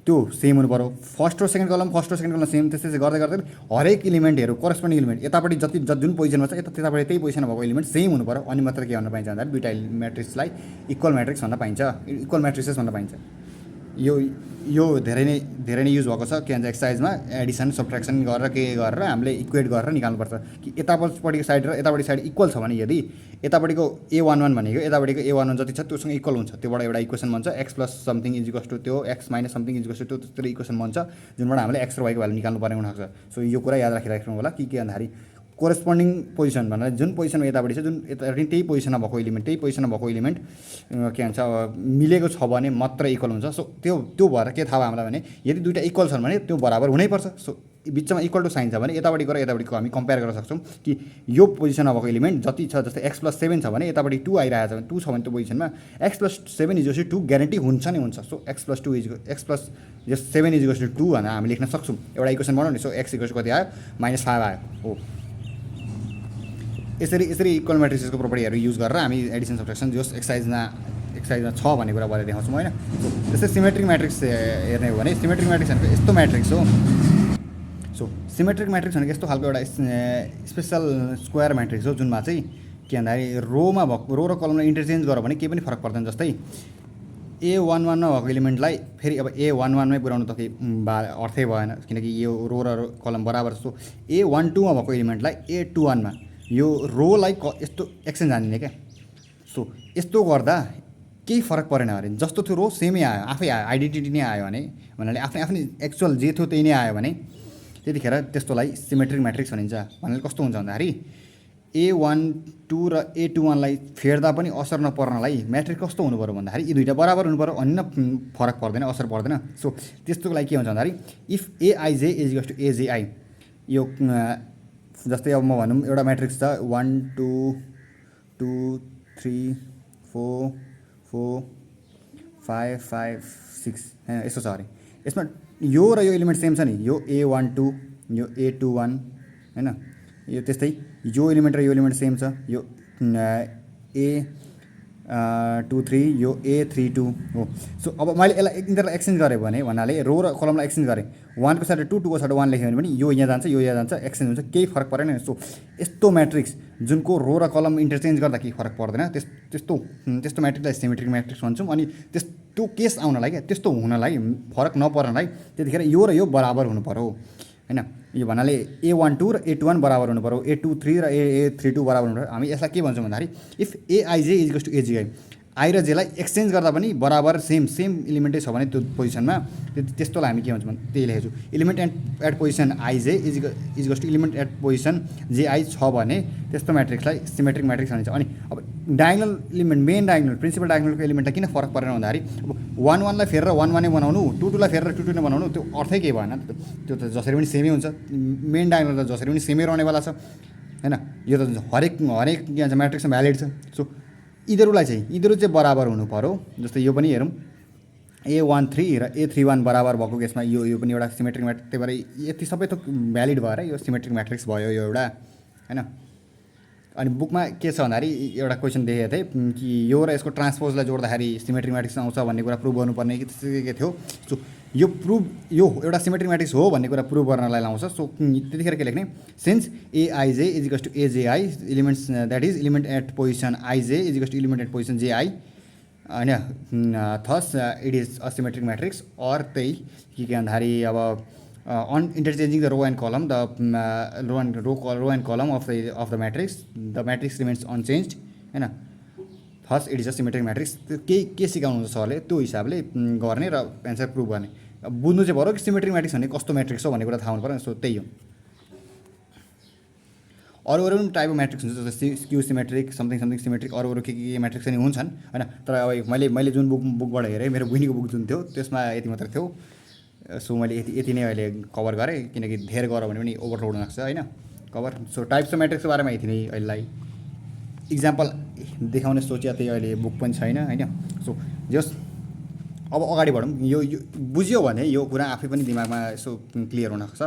त्यो सेम हुनु पर्यो। फर्स्ट रो सेकेन्ड कलम सेम त्यस्तै गर्दै गर्दै हरेक इलिमेन्टहरू करेस्पोन्डिङ इलिमेन्ट यतापट्टि जुन पोजिसनमा छ त्यतापट्टि त्यही पोजिसनमा भएको इलिमेन्ट सेम हुनु पर्यो। अनि मात्र के भन्न पाइन्छ भन्दा दुईवटा म्याट्रिक्सलाई इक्वल म्याट्रिक्स भन्न पाइन्छ, इक्वल म्याट्रिसेस भन्न पाइन्छ। यो धेरै नै युज भएको छ के भन्छ एक्सर्साइजमा एडिसन सब्ट्र्याक्सन गरेर के गरेर हामीले इक्वेट गरेर निकाल्नुपर्छ कि यतापट्टिको साइड र यतापट्टि साइड इक्वल छ भने यदि यतापट्टिको A11 भनेको यतापट्टिको A11 जति छ त्योसँग इक्वल हुन्छ, त्योबाट एउटा इक्वेसन बन्छ x plus something is equals to त्यो x minus something is equals to त्यो त्यस्तो इक्वेसन बन्छ जुनबाट हामीले x र y को भ्यालु निकाल्नुपर्ने हुनसक्छ। सो यो कुरा याद राखिराख्नु होला कि के भन्दाखेरि कोरेस्पोन्डिङ पोजिसन भन्नाले जुन पोजिसनमा यतापट्टि छ जुन यतापट्टि त्यही पोजिसनमा भएको इलिमेन्ट के भन्छ मिलेको छ भने मात्र इक्वल हुन्छ। सो त्यो भएर के थाहा भयो हामीलाई भने यदि दुईवटा इक्वल छन् भने त्यो बराबर हुनैपर्छ। सो बिचमा इक्वल टु साइन छ भने यतापट्टिको र यतापट्टिको हामी कम्पेयर गर्न सक्छौँ कि यो पोजिसनमा भएको इलिमेन्ट जति छ जस्तै x प्लस 7 छ भने यतापट्टि 2 आइरहेको छ भने 2 छ भने त्यो पोजिसनमा x प्लस 7 इज 2 ग्यारेन्टी हुन्छ नै हुन्छ। सो x प्लस 7 इज 2 भनेर हामी लेख्न सक्छौँ। एउटा इक्वेसन बनाउने सो x इक्वल्स कति आयो -5 आयो हो। यसरी इक्वल म्याट्रिक्सको प्रोपर्टीहरू युज गरेर हामी एडिसन सब्ट्र्याक्सन जस एक्सर्साइजमा छ भन्ने कुरा गरेर देखाउँछौँ होइन। त्यस्तै सिमेट्रिक म्याट्रिक्स हेर्ने हो भने सिमेट्रिक म्याट्रिक्स भनेको यस्तो म्याट्रिक्स हो। सो सिमेट्रिक म्याट्रिक्स भनेको यस्तो खालको एउटा स्पेसल स्क्वायर म्याट्रिक्स हो जुनमा चाहिँ के भन्दाखेरि रोमा भएको रो र कलमलाई इन्टरचेन्ज गऱ्यो भने केही पनि फरक पर्दैन। जस्तै A11 मा भएको इलिमेन्टलाई फेरि अब A11 मै पुऱ्याउनु त केही अर्थै भएन किनकि यो रो र कलम बराबर। सो A12 मा भएको इलिमेन्टलाई A21 मा यो रोलाई यस्तो एक्सचेन्ज हानिने क्या। सो यस्तो गर्दा केही फरक परेन अरे जस्तो थियो रो सेमै आयो, आफै आयो, आइडेन्टिटी नै आयो भने भन्नाले आफ्नै एक्चुअल जे थियो त्यही नै आयो भने त्यतिखेर त्यस्तोलाई सिमेट्रिक म्याट्रिक्स भनिन्छ। भन्नाले कस्तो हुन्छ भन्दाखेरि A12 र A21 लाई फेर्दा पनि असर नपर्नलाई म्याट्रिक्स कस्तो हुनु पऱ्यो भन्दाखेरि यी दुईवटा बराबर हुनु पऱ्यो अनि फरक पर्दैन, असर पर्दैन। सो त्यस्तोको लागि के हुन्छ भन्दाखेरि if Aij is equals to AJI यो जस्तै अब म भनौँ एउटा म्याट्रिक्स छ 1 2 2 3 4 4 5 5 6 होइन यस्तो छ अरे। यसमा यो र यो एलिमेन्ट सेम छ नि, यो A12 यो A21 होइन यो त्यस्तै यो एलिमेन्ट र यो एलिमेन्ट सेम छ, यो A23 यो A32 हो। सो अब मैले यसलाई यिनीहरूलाई एक्सचेन्ज गरेँ भने भन्नाले रो र कलमलाई एक्सचेन्ज गरेँ 1 को साइड 2 2 को साइड 1 लेख्यो भने पनि यो यहाँ जान्छ यो यहाँ जान्छ एक्सचेन्ज हुन्छ, केही फरक परेन। सो यस्तो म्याट्रिक्स जुनको रो र कलम इन्टरचेन्ज गर्दा केही फरक पर्दैन त्यस्तो म्याट्रिक्सलाई सिमेट्रिक म्याट्रिक्स भन्छौँ। अनि त्यो केस आउनलाई क्या त्यस्तो हुनलाई फरक नपर्नलाई त्यतिखेर यो र यो बराबर हुनु पऱ्यो होइन। यो भन्नाले A12 र A21 बराबर हुनु पऱ्यो, A23 र A32 बराबर हुनु पऱ्यो। हामी यसलाई के भन्छौँ भन्दाखेरि if Aij is equals to AJI I र जेलाई एक्सचेन्ज गर्दा पनि बराबर सेम इलिमेन्टै छ भने त्यो पोजिसनमा त्यस्तोलाई हामी के भन्छौँ भने त्यही लेखेको छु element at position Ij is equals to element at position Ji छ भने त्यस्तो म्याट्रिक्सलाई सिमेट्रिक म्याट्रिक्स भनिन्छ। अनि अब diagonal element main diagonal principal डायगोनलको इलिमेन्टलाई किन फरक परेन भन्दाखेरि अब 1 1 लाई फेरेर 1 1 नै बनाउनु 2 2 लाई फेरेर 2 2 नै बनाउनु त्यो अर्थै केही भएन। त्यो त जसरी पनि सेमै हुन्छ, मेन डायगोनल त जसरी पनि सेमै रहनेवाला छ होइन। यो त हरेक के भन्छ म्याट्रिक्समा भ्यालिड छ। सो यिनीहरू चाहिँ बराबर हुनु पऱ्यो। जस्तै यो पनि हेरौँ A13 र A31 बराबर भएको केसमा यो पनि एउटा सिमेट्रिक म्याट्रिक्स, त्यही भएर यति सबै थोक भ्यालिड भएर यो सिमेट्रिक म्याट्रिक्स भयो यो एउटा होइन। अनि बुकमा के छ भन्दाखेरि एउटा क्वेसन देखेको थिएँ कि यो र यसको ट्रान्सपोजलाई जोड्दाखेरि सिमेट्रिक म्याट्रिक्स आउँछ भन्ने कुरा प्रुभ गर्नुपर्ने कि त्यस्तो के थियो। सो यो एउटा सिमेट्रिक म्याट्रिक्स हो भन्ने कुरा प्रुभ गर्नलाई लाउँछ। सो त्यतिखेर के लेख्ने since Aij is equals to AJI elements that is element at position Ij is equals to element at position Ji होइन thus it is a symmetric matrix. Or त्यही के भन्दाखेरि अब on interchanging the row and column row and column of the matrix the matrix remains unchanged होइन। First it is a symmetric matrix. त्यो के सिकाउनुहुन्छ सरले त्यो हिसाबले गर्ने र एन्सर प्रुभ गर्ने। अब बुझ्नु चाहिँ पऱ्यो कि सिमेट्रिक म्याट्रिक्स भने कस्तो म्याट्रिक्स हो भन्ने कुरा थाहा हुनु पऱ्यो। सो त्यही हो। अरू पनि टाइप अफ म्याट्रिक्स हुन्छ जस्तै स्क्यू सिमेट्रिक समथिङ सिमेट्रिक अरू के म्याट्रिक्स पनि हुन्छन् होइन। तर अब मैले जुन बुकबाट हेरेँ मेरो बहिनीको बुक जुन थियो त्यसमा यति मात्र थियो। सो मैले यति नै अहिले कभर गरेँ किनकि धेरै गऱ्यो भने पनि ओभरलोड हुनसक्छ होइन कभर। सो टाइप्स अफ म्याट्रिक्सको बारेमा यति नै अहिलेलाई इक्जाम्पल देखाउने सोचिया त्यही अहिले बुक पनि छैन होइन। सो जस अब अगाडि बढौँ। यो बुझ्यो भने यो कुरा आफै पनि दिमागमा यसो क्लियर हुनसक्छ।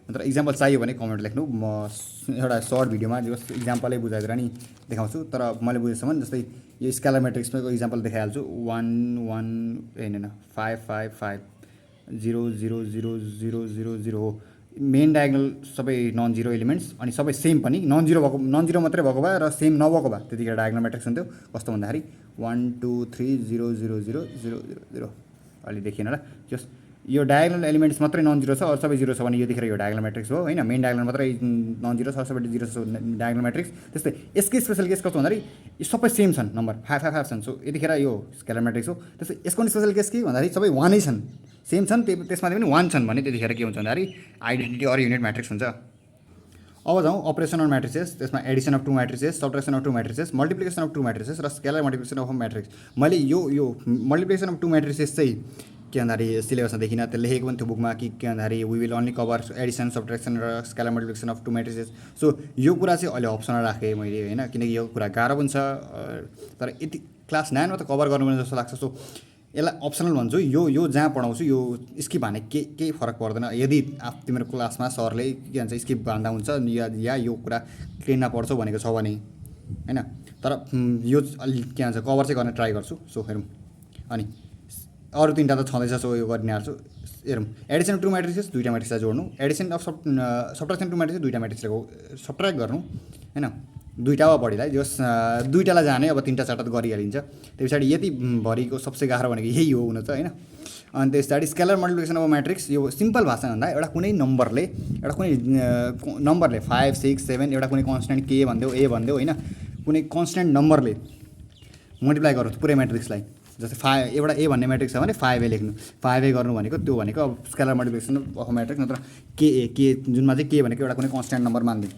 नत्र इक्जाम्पल चाहियो भने कमेन्ट लेख्नु, म एउटा सर्ट भिडियोमा जस इक्जाम्पलै बुझाइदिएर नि देखाउँछु। तर मैले बुझेसम्म जस्तै यो स्केलर म्याट्रिक्सको इक्जाम्पल देखाइहाल्छु। 1 1 होइन 5 5 5 0 0 0 0 0 0 हो। मेन डायगोनल सबै नन जिरो एलिमेन्ट्स अनि सबै सेम पनि नन जिरो मात्रै भएको भए र सेम नभएको भए त्यतिखेर डायगोनल म्याट्रिक्स हुन्थ्यो। कस्तो भन्दाखेरि 1 2 3 0 0 0 0 0 0 अलि देखिएन र जस यो डायगोनल एलिमेन्ट्स मात्रै नन जिरो छ, अरू सबै जिरो छ भने यतिखेर यो डायगोनल म्याट्रिक्स हो होइन। मेन डायगोनल मात्रै नन जिरो छ, सबै जिरो छ डायगोनल म्याट्रिक्स। त्यस्तै यसकै स्पेसल केस कस्तो भन्दाखेरि यो सबै सेम छन्, नम्बर 5 5 5 छन्, सो यतिखेर यो स्केलर म्याट्रिक्स हो। त्यस्तै यसको पनि स्पेसल केस के भन्दाखेरि सबै वानै छन्, सेम छन्, त्यसमा पनि 1 छन् भने त्यतिखेर के हुन्छ भन्दाखेरि आइडेन्टिटी अर युनिट म्याट्रिक्स हुन्छ। अब जाउँ अपरेसन अन म्याट्रिसेस। त्यसमा addition of two matrices, subtraction of two matrices, multiplication of two matrices र स्केलर मल्टिप्लिकेसन अफ म्याट्रिक्स। मैले यो मल्टिप्लिकेसन अफ टू म्याट्रिसेस चाहिँ के भन्दाखेरि सिलेबसमा देखिनँ, त्यो लेखेको पनि थियो बुकमा कि के भन्दाखेरि we will only cover addition subtraction र scalar multiplication of two matrices. So यो कुरा चाहिँ अहिले अप्सनल राखेँ मैले होइन, किनकि यो कुरा गाह्रो पनि छ। तर यति क्लास 9मा त कभर गर्नुपर्ने जस्तो लाग्छ। सो यसलाई अप्सनल भन्छु। यो जहाँ पढाउँछु यो स्किप हाने केही फरक पर्दैन। यदि तिम्रो क्लासमा सरले के भन्छ स्किप भन्दा हुन्छ या यो कुरा क्लिनमा पढ्छौ भनेको छ भने होइन। तर यो अलि के भन्छ कभर चाहिँ गर्ने ट्राई गर्छु। सो हेरौँ, अनि अरू 3टा त छँदैछ, सो यो गरिने हाल्छु। हेरौँ, एडिसन अफ टू म्याट्रिसेस 2टा म्याट्रिक्सलाई जोड्नु, addition of subtraction two matrix 2टा म्याट्रिक्सलाई सब्ट्र्याक्ट गर्नु होइन। 2टा वा बढीलाई जस 2टालाई जाने अब 3टा 4टा त गरिहालिन्छ। त्यो पछाडि यति भरिको सबसे गाह्रो भनेको यही हो हुन त होइन। अनि त्यस पछाडि स्केलर मल्टिप्लिकेसन अफ म्याट्रिक्स। यो सिम्पल भाषामा भन्दा एउटा कुनै नम्बरले 5 6 7 एउटा कुनै कन्सटेन्ट के भनिदेऊ ए भनिदेऊ होइन, कुनै कन्सटेन्ट नम्बरले मल्टिप्लाई गर्नु पुरै म्याट्रिक्सलाई। जस्तै एउटा ए भन्ने म्याट्रिक्स छ भने 5A लेख्नु, 5A गर्नु भनेको त्यो भनेको अब स्केलर मल्टिप्लिकेसन अफ म्याट्रिक्स। नत्र के जुनमा चाहिँ के भनेको एउटा कुनै कन्सटेन्ट नम्बर मान्दिउँ,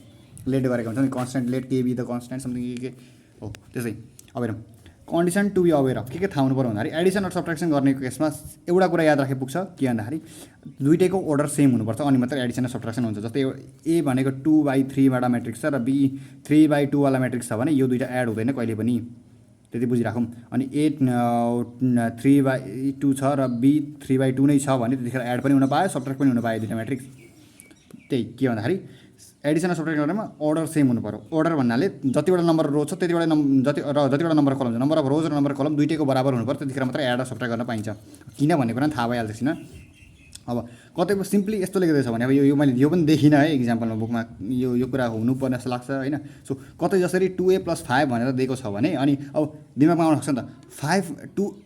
लेट गरेको हुन्छ नि constant, let k be the constant something के हो त्यसै। अब हेरौँ, condition to be aware of के थाहा हुनु पऱ्यो भन्दाखेरि एडिसन र सब्ट्र्याक्सन गर्नेको केसमा एउटा कुरा याद राखे पुग्छ के भन्दाखेरि दुइटैको अर्डर सेम हुनुपर्छ अनि मात्रै एडिसन र सब्ट्र्याक्सन हुन्छ। जस्तै ए भनेको 2/3 वाला म्याट्रिक्स छ र बी 3/2 वाला म्याट्रिक्स छ भने यो दुइटा एड हुँदैन कहिले पनि, त्यति बुझिराखौँ। अनि ए 3/2 छ र बी 3/2 नै छ भने त्यतिखेर एड पनि हुन पायो सब्ट्र्याक्ट पनि हुन पायो दुइटा म्याट्रिक्स। त्यही के भन्दाखेरि एडिसन र सब्ट्र्याक्ट गर्नेमा अर्डर सेम हुनु पऱ्यो। अर्डर भन्नाले जतिवटा नम्बर रो छ त्यतिवटा जतिवटा नम्बर कलम छ, नम्बर अफ रोज र नम्बर कलम दुइटैको बराबर हुनु पऱ्यो, त्यतिखेर मात्रै एड र सब्ट्र्याक्ट गर्न पाइन्छ। किन भन्ने कुरा थाहा भइहाल्छ छैन। अब कतैको सिम्पली यस्तो लेख्दैछ भने अब यो मैले यो पनि देखिनँ है इक्जाम्पलमा बुकमा, यो कुरा हुनुपर्ने जस्तो लाग्छ होइन। सो कतै जसरी 2A + 5 भनेर दिएको छ भने अनि अब दिमागमा आउन सक्छ नि त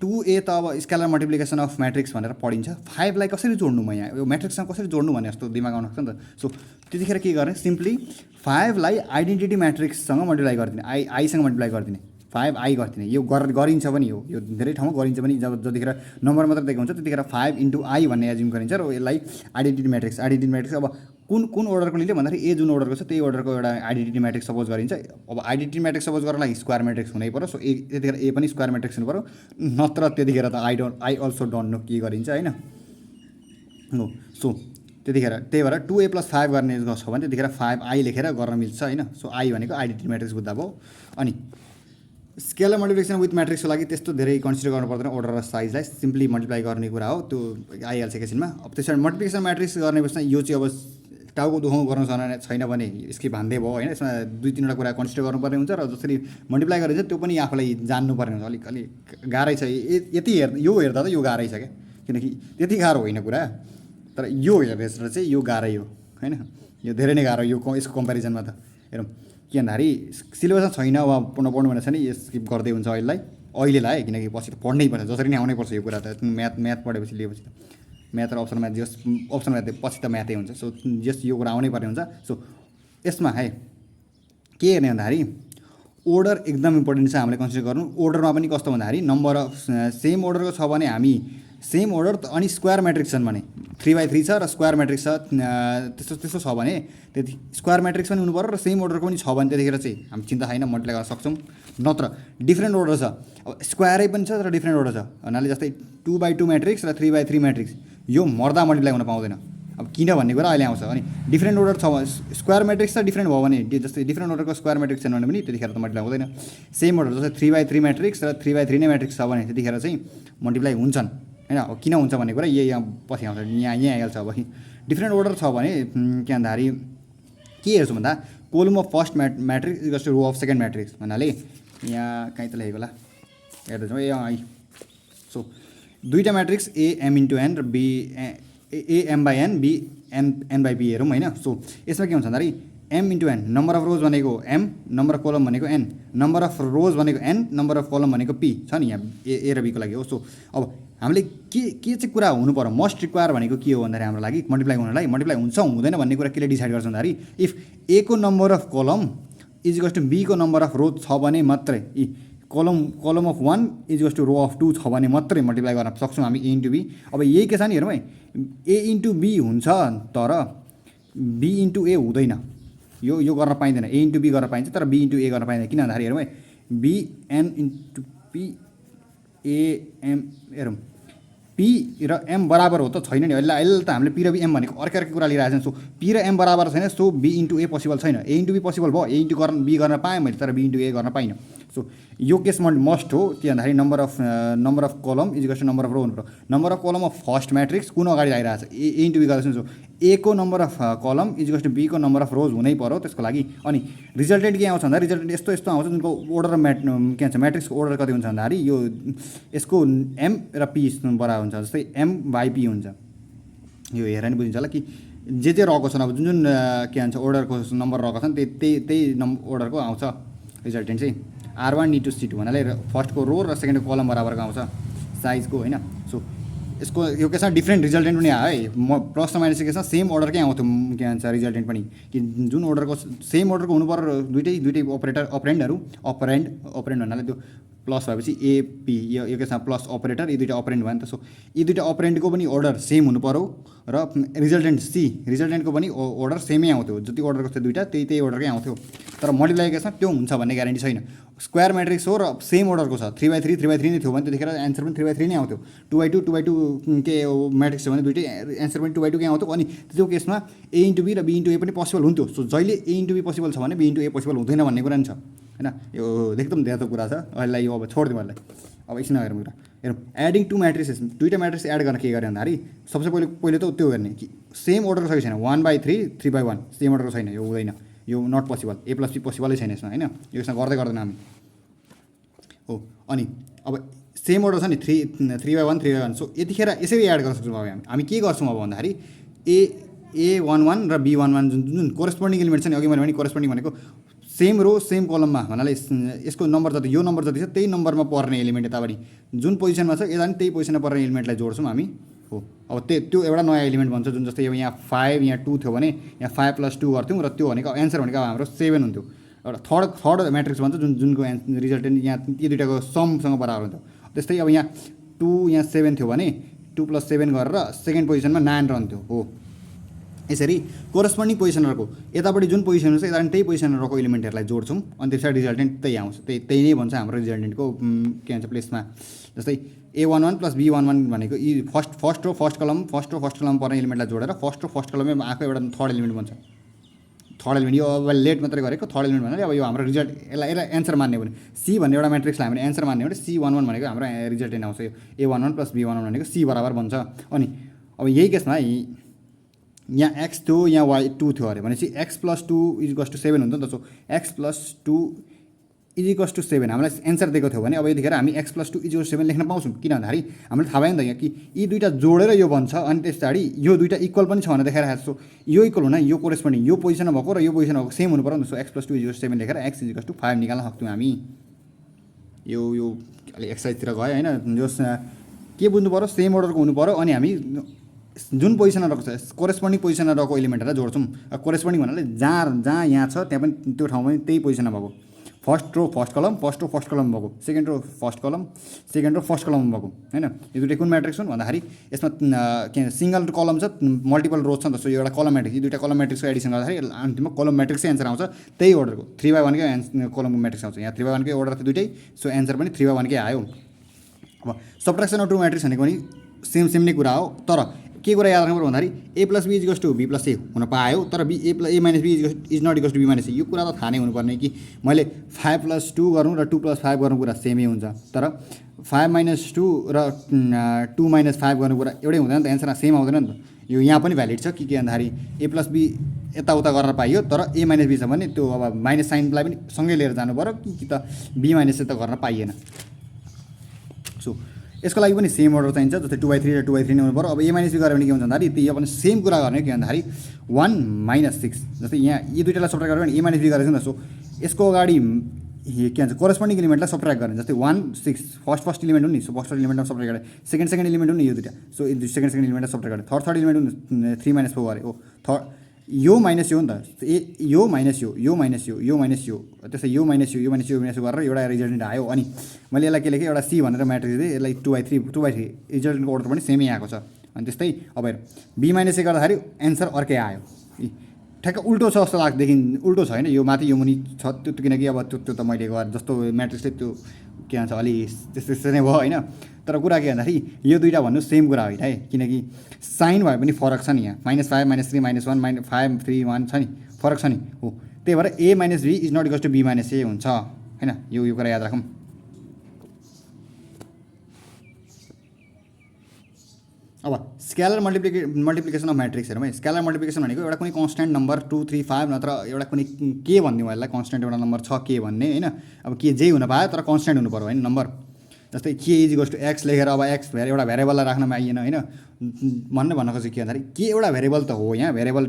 2A त अब स्केलर मल्टिप्लिकेसन अफ म्याट्रिक्स भनेर पढिन्छ, 5लाई कसरी जोड्नु म यहाँ यो म्याट्रिक्ससँग कसरी जोड्नु भने जस्तो दिमाग आउन सक्छ नि त। सो त्यतिखेर के गर्ने, सिम्पली 5लाई आइडेन्टिटी म्याट्रिक्ससँग मल्टिप्लाई गरिदिने, आईसँग मल्टिप्लाई गरिदिने, 5I गरिदिने। यो गरिन्छ पनि, यो धेरै ठाउँमा गरिन्छ पनि। जतिखेर नम्बर मात्र दिएको हुन्छ त्यतिखेर 5 × I भन्ने एज्युम गरिन्छ र यसलाई आइडेन्टिटी म्याट्रिक्स अब कुन अर्डरको लिने भन्दाखेरि ए जुन अर्डरको छ त्यही अर्डरको एउटा आइडेन्टिटी म्याट्रिक्स सपोज गरिन्छ। अब आइडेन्टिटी म्याट्रिक्स सपोज गर्नलाई स्क्वायर म्याट्रिक्स हुनै पऱ्यो। सो त्यतिखेर ए पनि स्क्वायर म्याट्रिक्स हुनु पऱ्यो, नत्र त्यतिखेर त आई अल्सो डोन्ट नो के गरिन्छ होइन। हो सो त्यतिखेर त्यही भएर 2A + 5 गर्ने छ भने त्यतिखेर 5I लेखेर गर्न मिल्छ होइन। सो आई भनेको आइडेन्टिटी म्याट्रिक्स बुझ्दा भयो। अनि स्केलर मल्टिप्लिकेसन विथ म्याट्रिक्सको लागि त्यस्तो धेरै कन्सिडर गर्नु पर्दैन, अर्डर र साइजलाई सिम्पली मल्टिप्लाई गर्ने कुरा हो, त्यो आइहाल्छ एकैछिनमा। अब त्यसरी मल्टिप्लिकेसन म्याट्रिक्स गर्ने बेसमा यो चाहिँ अब टाउको दुखाउँ गर्नु छैन भने स्किप हान्दै भयो होइन। यसमा 2-3वटा कुरा कन्सिडर गर्नुपर्ने हुन्छ र जसरी मल्टिप्लाई गरिन्छ त्यो पनि आफूलाई जान्नुपर्ने हुन्छ। अलिक गाह्रै छ यो हेर्दा त यो गाह्रै छ क्या, किनकि त्यति गाह्रो होइन कुरा, तर यो हेर्दैछ चाहिँ यो गाह्रै हो होइन। यो धेरै नै गाह्रो यसको कम्पेरिजनमा त। हेरौँ के भन्दाखेरि सिलेबसमा छैन वा नपढ्नु भनेको छ नि स्किप गर्दै हुन्छ अहिलेलाई, किनकि पछि त पढ्नै पर्छ, जसरी नै आउनै पर्छ यो कुरा त। म्याथ पढेपछि लिएपछि म्याथ र अप्सन म्याथ पछि त म्याथै हुन्छ। सो यो कुरा आउनै पर्ने हुन्छ। सो यसमा है के हेर्ने भन्दाखेरि अर्डर एकदम इम्पोर्टेन्ट छ हामीले कन्सिडर गर्नु। अर्डरमा पनि कस्तो भन्दाखेरि नम्बर अफ सेम अर्डरको छ भने हामी सेम अर्डर अनि स्क्वायर म्याट्रिक्स छन् भने 3/3 छ र स्क्वायर म्याट्रिक्स छ त्यस्तो छ भने त्यति स्क्वायर म्याट्रिक्स पनि हुनु पऱ्यो र सेम अर्डरको पनि छ भने त्यतिखेर चाहिँ हामी चिन्ता छैन मल्टिप्लाई गर्न सक्छौँ। नत्र डिफ्रेन्ट अर्डर छ, अब स्क्वायरै पनि छ तर डिफ्रेन्ट अर्डर छ भन्नाले जस्तै 2/2 म्याट्रिक्स र 3/3 म्याट्रिक्स यो मर्दा मल्टिप्लाई हुन पाउँदैन। अब किन भन्ने कुरा अहिले आउँछ। अनि डिफ्रेन्ट अर्डर छ स्क्वायर म्याट्रिक्स त डिफ्रेन्ट भयो भने जस्तै डिफ्रेन्ट अर्डरको स्क्वायर म्याट्रिक्स छैन भने पनि त्यतिखेर त मल्टिप्लाई हुँदैन। सेम अर्डर जस्तै 3/3 म्याट्रिक्स र 3/3 नै म्याट्रिक्स छ भने त्यतिखेर चाहिँ मल्टिप्लाई हुन्छन् हैन। अब किन हुन्छ भन्ने कुरा यहाँ पछि आउँछ, यहाँ आइहाल्छ। अब डिफ्रेन्ट अर्डर छ भने के भन्दाखेरि के हेर्छु भन्दा column of first matrix equals to row of second matrix भन्नाले यहाँ कहीँ त लेखेको होला हेर्दैछौँ ए सो दुईवटा matrix A m into n र B A m by n B n by B हेरौँ होइन। सो यसमा के हुन्छ भन्दाखेरि m into n number of rows भनेको एम, नम्बर अफ कलम भनेको एन, नम्बर अफ रोज भनेको एन, नम्बर अफ कलम भनेको पी छ नि यहाँ ए र बीको लागि हो। सो अब हामीले के चाहिँ कुरा हुनु पर्यो, मस्ट रिक्वायर भनेको के हो भन्दाखेरि हाम्रो लागि मल्टिप्लाई गर्नलाई मल्टिप्लाई हुन्छ हुँदैन भन्ने कुरा केले डिसाइड गर्छ भन्दाखेरि इफ ए को number of column is equals to B को नम्बर अफ रोज छ भने मात्रै column of 1 is equals to row of 2 छ भने मात्रै मल्टिप्लाई गर्न सक्छौँ हामी ए इन्टु बी। अब यही के छ नि हेरौँ है, ए इन्टु बी हुन्छ तर बी इन्टु ए हुँदैन, यो गर्न पाइँदैन। ए इन्टु बी गर्न पाइन्छ तर बी इन्टु ए गर्न पाइँदैन। किन भन्दाखेरि हेरौँ है, B N into P A M हेरौँ पी र एम बराबर हो त छैन नि। अहिले त हामीले पी र बी एम भनेको अर्कै कुरा लिइरहेको छौँ। सो पी र एम बराबर छैन, so B into A possible छैन। ए इन्टु बी पोसिबल भयो, ए इन्टु बी गर्न पाएँ मैले तर बी इन्टु ए गर्न पाइनँ। सो यो केसमा मस्ट हो के भन्दाखेरि number of column is equals to number of row हुनु पर्यो। Number of column of first matrix कुन अगाडि आइरहेको छ ए इन्टु बी गर्दैछ। सो ए को number of column is equals to B को नम्बर अफ रोज हुनै पर्यो त्यसको लागि। अनि रिजल्टेन्ट के आउँछ भन्दा रिजल्टेन्ट यस्तो आउँछ जुनको अर्डर के भन्छ म्याट्रिक्सको अर्डर कति हुन्छ भन्दाखेरि यो यसको एम र पी बराबर हुन्छ। जस्तै एम बाई पी हुन्छ। यो हेरेर नि बुझिन्छ होला कि जे रहेको छन् अब जुन के भन्छ अर्डरको नम्बर रहेको छन् त्यही अर्डरको आउँछ रिजल्टेन्ट चाहिँ। R1 नीड टु C2 भन्नाले फर्स्टको रो र सेकेन्डको कलम बराबरको आउँछ साइजको होइन। सो यसको यो केसमा डिफ्रेन्ट रिजल्टेन्ट पनि आयो है। म प्लस र माइनसको केसमा सेम अर्डरकै आउँथ्यो के भन्छ रिजल्टेन्ट पनि कि जुन अर्डरको सेम अर्डरको हुनु पर्यो। दुइटै अपरेन्डहरू भन्नाले त्यो प्लस भएपछि एपी यो केसमा प्लस अपरेटर यी दुइटा अपरेन्ड भयो नि त। सो यी दुइटा अपरेन्डको पनि अर्डर सेम हुनु पर्यो र रिजल्टेन्टको पनि अर्डर सेमै आउँथ्यो। जति अर्डरको थियो दुइटा त्यही अर्डरकै आउँथ्यो। तर मल्टिप्लाई केसमा त्यो हुन्छ भन्ने ग्यारेन्टी छैन। स्क्वायर म्याट्रिक्स हो र सेम अर्डरको छ 3/3 नै थियो भने त्यतिखेर एन्सर पनि 3/3 नै आउँथ्यो। 2/2 के म्याट्रिक्स छ भने दुइटै एन्सर पनि 2/2 कै आउँथ्यो। अनि त्यो केसमा ए इन्टु बी र बी इन्टु ए पनि पोसिबल हुन्थ्यो। सो जहिले ए इन्टु बी पोसिबल छ भने बी इन्टु ए पोसिबल हुँदैन भन्ने कुरा नि छ होइन। यो एकदम धेरै कुरा छ। अहिले यो अब छोडिदिउँ यसलाई। अब एकछिन हेरौँ कुरा हेरौँ एडिङ टु म्याट्रिसेस। दुइटा म्याट्रिक्स एड गर्न के गर्ने भन्दाखेरि सबसे पहिले त त्यो गर्ने कि सेम अर्डरको छ कि छैन। 1/3 3/1 सेम अर्डरको छैन, यो हुँदैन, यो not possible. A plus B पोसिबलै छैन यसमा होइन। यो यसमा गर्दैन हामी हो। अनि अब सेम अर्डर छ नि 3/1 3/1। सो यतिखेर यसरी एड गर्न सक्छौँ। अब हामी के गर्छौँ अब भन्दाखेरि A11 र B11 जुन कोरेस्पोन्डिङ एलिमेन्ट छ नि, अघि मैले भने कोरेस्पोन्डिङ भनेको सेम रो सेम कलममा भन्नाले यसको नम्बर जति यो नम्बर जति छ त्यही नम्बरमा पर्ने एलिमेन्ट यतापट्टि जुन पोजिसनमा छ यता पनि त्यही पोजिसनमा पर्ने एलिमेन्टलाई जोड्छौँ हामी हो। अब त्यो एउटा नयाँ एलिमेन्ट भन्छ जुन जस्तै अब यहाँ 5 यहाँ 2 थियो भने यहाँ 5 + 2 गर्थ्यौँ र त्यो भनेको एन्सर भनेको अब हाम्रो 7 हुन्थ्यो। एउटा थर्ड म्याट्रिक्स भन्छ जुनको रिजल्टेन्ट यहाँ यी दुइटाको समसँग बराबर हुन्थ्यो। त्यस्तै अब यहाँ 2 यहाँ 7 थियो भने 2 + 7 गरेर सेकेन्ड पोजिसनमा 9 रहन्थ्यो हो। यसरी कोरेस्पोन्डिङ पोजिसनहरूको यतापट्टि जुन पोजिसन छ यतापट्टि त्यही पोजिसनमा रहेको एलिमेन्टहरूलाई जोड्छौँ अनि त्यस पछाडि रिजल्टेन्ट त्यही आउँछ। त्यही नै भन्छ हाम्रो रिजल्टेन्टको के भन्छ प्लेसमा। जस्तै A11 + B11 भनेको यी फर्स्ट रो फर्स्ट कलम पर्ने एलिमेन्टलाई जोडेर फर्स्ट कलममै आएको एउटा थर्ड एलिमेन्ट भन्छ। थर्ड एलिमेन्ट यो अब लेट मात्रै गरेको थर्ड एलिमेन्ट भन्नाले अब यो हाम्रो रिजल्ट यसलाई एन्सर मान्ने भने C भन्ने एउटा म्याट्रिक्सलाई हामीले एन्सर मान्ने भने C11 भनेको हाम्रो रिजल्टेन्ट आउँछ। यो A11 + B11 भनेको C बराबर भन्छ। अनि अब यही केसमा यहाँ x थियो यहाँ y2 थियो अरे भनेपछि x + 2 = 7 हुन्छ नि त। सो x + 2 = 7 हामीलाई एन्सर दिएको थियो भने अब यतिखेर हामी x + 2 = 7 लेख्न पाउँछौँ। किन भन्दाखेरि हामीले थाहा भयो नि त यहाँ कि यी दुइटा जोडेर यो बन्छ अनि त्यस पछाडि यो दुइटा इक्वल पनि छ भनेर देखाइरहेको छ। सो यो इक्वल हुन यो कोरेस्पोन्डिङ यो पोजिसनमा भएको र यो पोजिसनमा भएको सेम हुनु पर्यो नि त। सो x + 2 = 7 लेखेर x = 5 निकाल्न सक्छौँ हामी। यो अलि एक्सर्साइजतिर गयो होइन। जो के बुझ्नु पऱ्यो सेम अर्डरको हुनु पऱ्यो अनि हामी जुन पोजिसनमा रहेको छ कोरेस्पोन्डिङ पोजिसनमा रहेको एलिमेन्टहरूलाई जोड्छौँ। कोरेस्पोन्डिङ भन्नाले जहाँ यहाँ छ त्यहाँ पनि त्यो ठाउँमा पनि त्यही पोजिसनमा भएको। फर्स्ट रो फर्स्ट कलम भएको, सेकेन्ड रो फर्स्ट कलम भएको होइन। यो दुइटा कुन म्याट्रिक्स हुन् भन्दाखेरि यसमा के सिङ्गल कलम छ मल्टिपल रोज छ नि त। सो एउटा कलम म्याट्रिक्स यी दुइटा कलम म्याट्रिक्सको एडिसन गर्दाखेरि अन्तिममा कलम म्याट्रिक्सै एन्सर आउँछ। त्यही अर्डरको 3/1 कै कलमको म्याट्रिक्स आउँछ। यहाँ 3/1 कै अर्डर थियो दुइटै। सो एन्सर पनि 3/1 कै आयो। अब सब्ट्र्याक्सन अफ टु म्याट्रिक्स भनेको पनि सेम नै कुरा हो। तर के कुरा याद राख्नु पर्यो भन्दाखेरि A plus B is to B plus A हुन पायो, तर B A minus B is not equals to B minus A. यो कुरा त थाहा नै हुनुपर्ने कि मैले 5+2 गरौँ र 2+5 गर्नु कुरा सेमै हुन्छ, तर 5-2 र 2-5 गर्नु कुरा एउटै हुँदैन नि त, एन्सर सेम आउँदैन नि त। यो यहाँ पनि भ्यालिड छ के भन्दाखेरि ए प्लस बी यताउता गरेर पाइयो, तर ए माइनस बी छ भने त्यो अब माइनस साइनलाई पनि सँगै लिएर जानु पऱ्यो कि त बी माइनस ए त गर्न पाइएन। सो यसको लागि पनि सेम अर्डर चाहिन्छ, जस्तै 2/3 र 2/3 नै हुनु पऱ्यो। अब ए माइनस बी गऱ्यो भने के हुन्छ भन्दाखेरि त्यही पनि सेम कुरा गर्ने के भन्दाखेरि 1-6, जस्तै यहाँ यी दुइटालाई सब्ट्र्याक्ट गऱ्यो भने ए माइनस बी गरेको छ नि त। सो यसको अगाडि के भन्छ कोरेस्पोन्डिङ इलिमेन्टलाई सब्ट्र्याक्ट गर्ने, जस्तै 1-6 फर्स्ट इलिमेन्ट हो नि, सो फर्स्ट इलिमेन्टमा सब्ट्र्याक्ट गरेँ, सेकेन्ड इलिमेन्ट हो नि यो दुइटा, सो सेकेन्ड इलिमेन्टलाई सब्ट्र्याक्ट गरेँ, थर्ड इलिमेन्ट हो नि 3-4 गरेँ, थर्ड यो माइनस यो हो नि त, यो माइनस यो माइनस यो माइनस यो, त्यसै यो माइनस यो माइनस यो गरेर एउटा रिजल्टेन्ट आयो। अनि मैले यसलाई के लेखेँ, एउटा सी भनेर म्याट्रिक्स दिएँ, यसलाई 2/3 रिजल्टेन्टको अर्डर पनि सेमै आएको छ। अनि त्यस्तै अब हेर बी माइनस ए गर्दाखेरि एन्सर अर्कै आयो, ठ्याक्क उल्टो छ जस्तो लाग्देखि उल्टो छ होइन, यो माथि यो मुनि छ त्यो, किनकि अब त्यो त मैले गरेँ जस्तो म्याट्रिक्सले त्यो के भन्छ अलि त्यस्तो नै भयो होइन। तर कुरा के भन्दाखेरि यो दुइटा भन्नु सेम कुरा होइन है, किनकि साइन भए पनि फरक छ नि, यहाँ -5 -3 -1 -5 3 1 छ नि, फरक छ नि हो। त्यही भएर A minus B is not equals to B minus A हुन्छ होइन, यो कुरा याद राखौँ। अब स्केलर मल्टिप्लिकेसन अफ म्याट्रिक्स हेरौँ है। स्केलर मल्टिप्लिकेसन भनेको एउटा कुनै कन्स्ट्यान्ट नम्बर 2 3 5 नत्र एउटा कुनै के भनिदिउँ यसलाई, कन्स्ट्यान्ट एउटा नम्बर छ के भन्ने होइन। अब के जे हुन पायो तर कन्स्ट्यान्ट हुनु पऱ्यो होइन नम्बर, जस्तै के इज इक्वल्स टु एक्स लेखेर अब एक्स एउटा भेरिएबललाई राख्न पाइएन होइन। भन्न खोजेको के भन्दाखेरि के एउटा भेरिएबल त हो, यहाँ भेरिएबल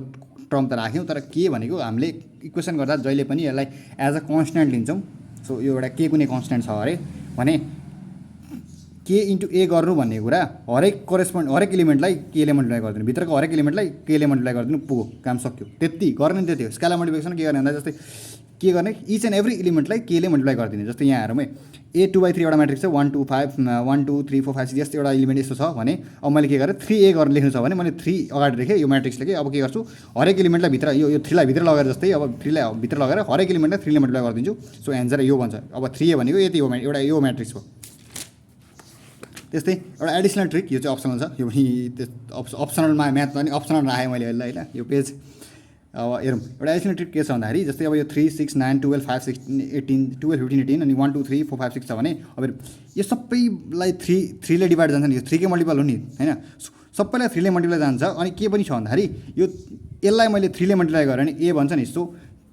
टर्म त राख्यौँ, तर के भनेको हामीले इक्वेसन गर्दा जहिले पनि यसलाई एज अ कन्स्ट्यान्ट लिन्छौँ। सो यो एउटा के कुनै कन्स्ट्यान्ट छ अरे भने के इन्टु ए गर्नु भन्ने कुरा हरेक इलिमेन्टलाई केले मल्टिप्लाई गरिदिनु, भित्रको हरेक इलिमेन्टलाई केले मल्टिप्लाई गरिदिनु, पुग्यो काम सक्यो। त्यति गर्ने त्यति हो स्केलर मल्टिप्लिकेसन। के गर्ने भन्दा जस्तै के गर्ने इच एन्ड एभ्री इलिमेन्टलाई केले मल्टिप्लाई गरिदिने। जस्तै यहाँ हेरौँ है, ए 2/3 एउटा म्याट्रिक्स छ, 1 2 5 1 2 3 4 5 6 यस्तो एउटा इलिमेन्ट यस्तो छ भने अब मैले के गरेँ 3a गरेर लेख्नु छ भने मैले 3 अगाडि लेखेँ यो म्याट्रिक्स लेखेँ। अब के गर्छु हरेक इलिमेन्टलाई भित्र यो 3लाई भित्र लगेर, जस्तै अब 3लाई भित्र लगेर हरेक इलिमेन्टलाई 3ले मल्टिप्लाई गरिदिन्छु। सो एन्सर यो भन्छ। अब 3a भनेको यति हो, एउटा यो म्याट्रिक्स हो। त्यस्तै एउटा एडिसनल ट्रिक, यो चाहिँ अप्सनल छ, यो पनि अप्सनलमा म्याथ पनि अप्सनल राखेँ मैले यसलाई होइन। यो पेज अब हेरौँ एउटा एडिसनल ट्रिक के छ भन्दाखेरि जस्तै अब यो 3 6 9 12 5 16 18 12 15 18 अनि 1 2 3 4 5 6 छ भने अब यो सबैलाई 3ले डिभाइड जान्छ नि, यो 3 कै मल्टिपल हो नि होइन। सबैलाई 3ले मल्टिप्लाई जान्छ। अनि के पनि छ भन्दाखेरि यो यसलाई मैले 3ले मल्टिप्लाई गरेँ भने ए भन्छ नि। सो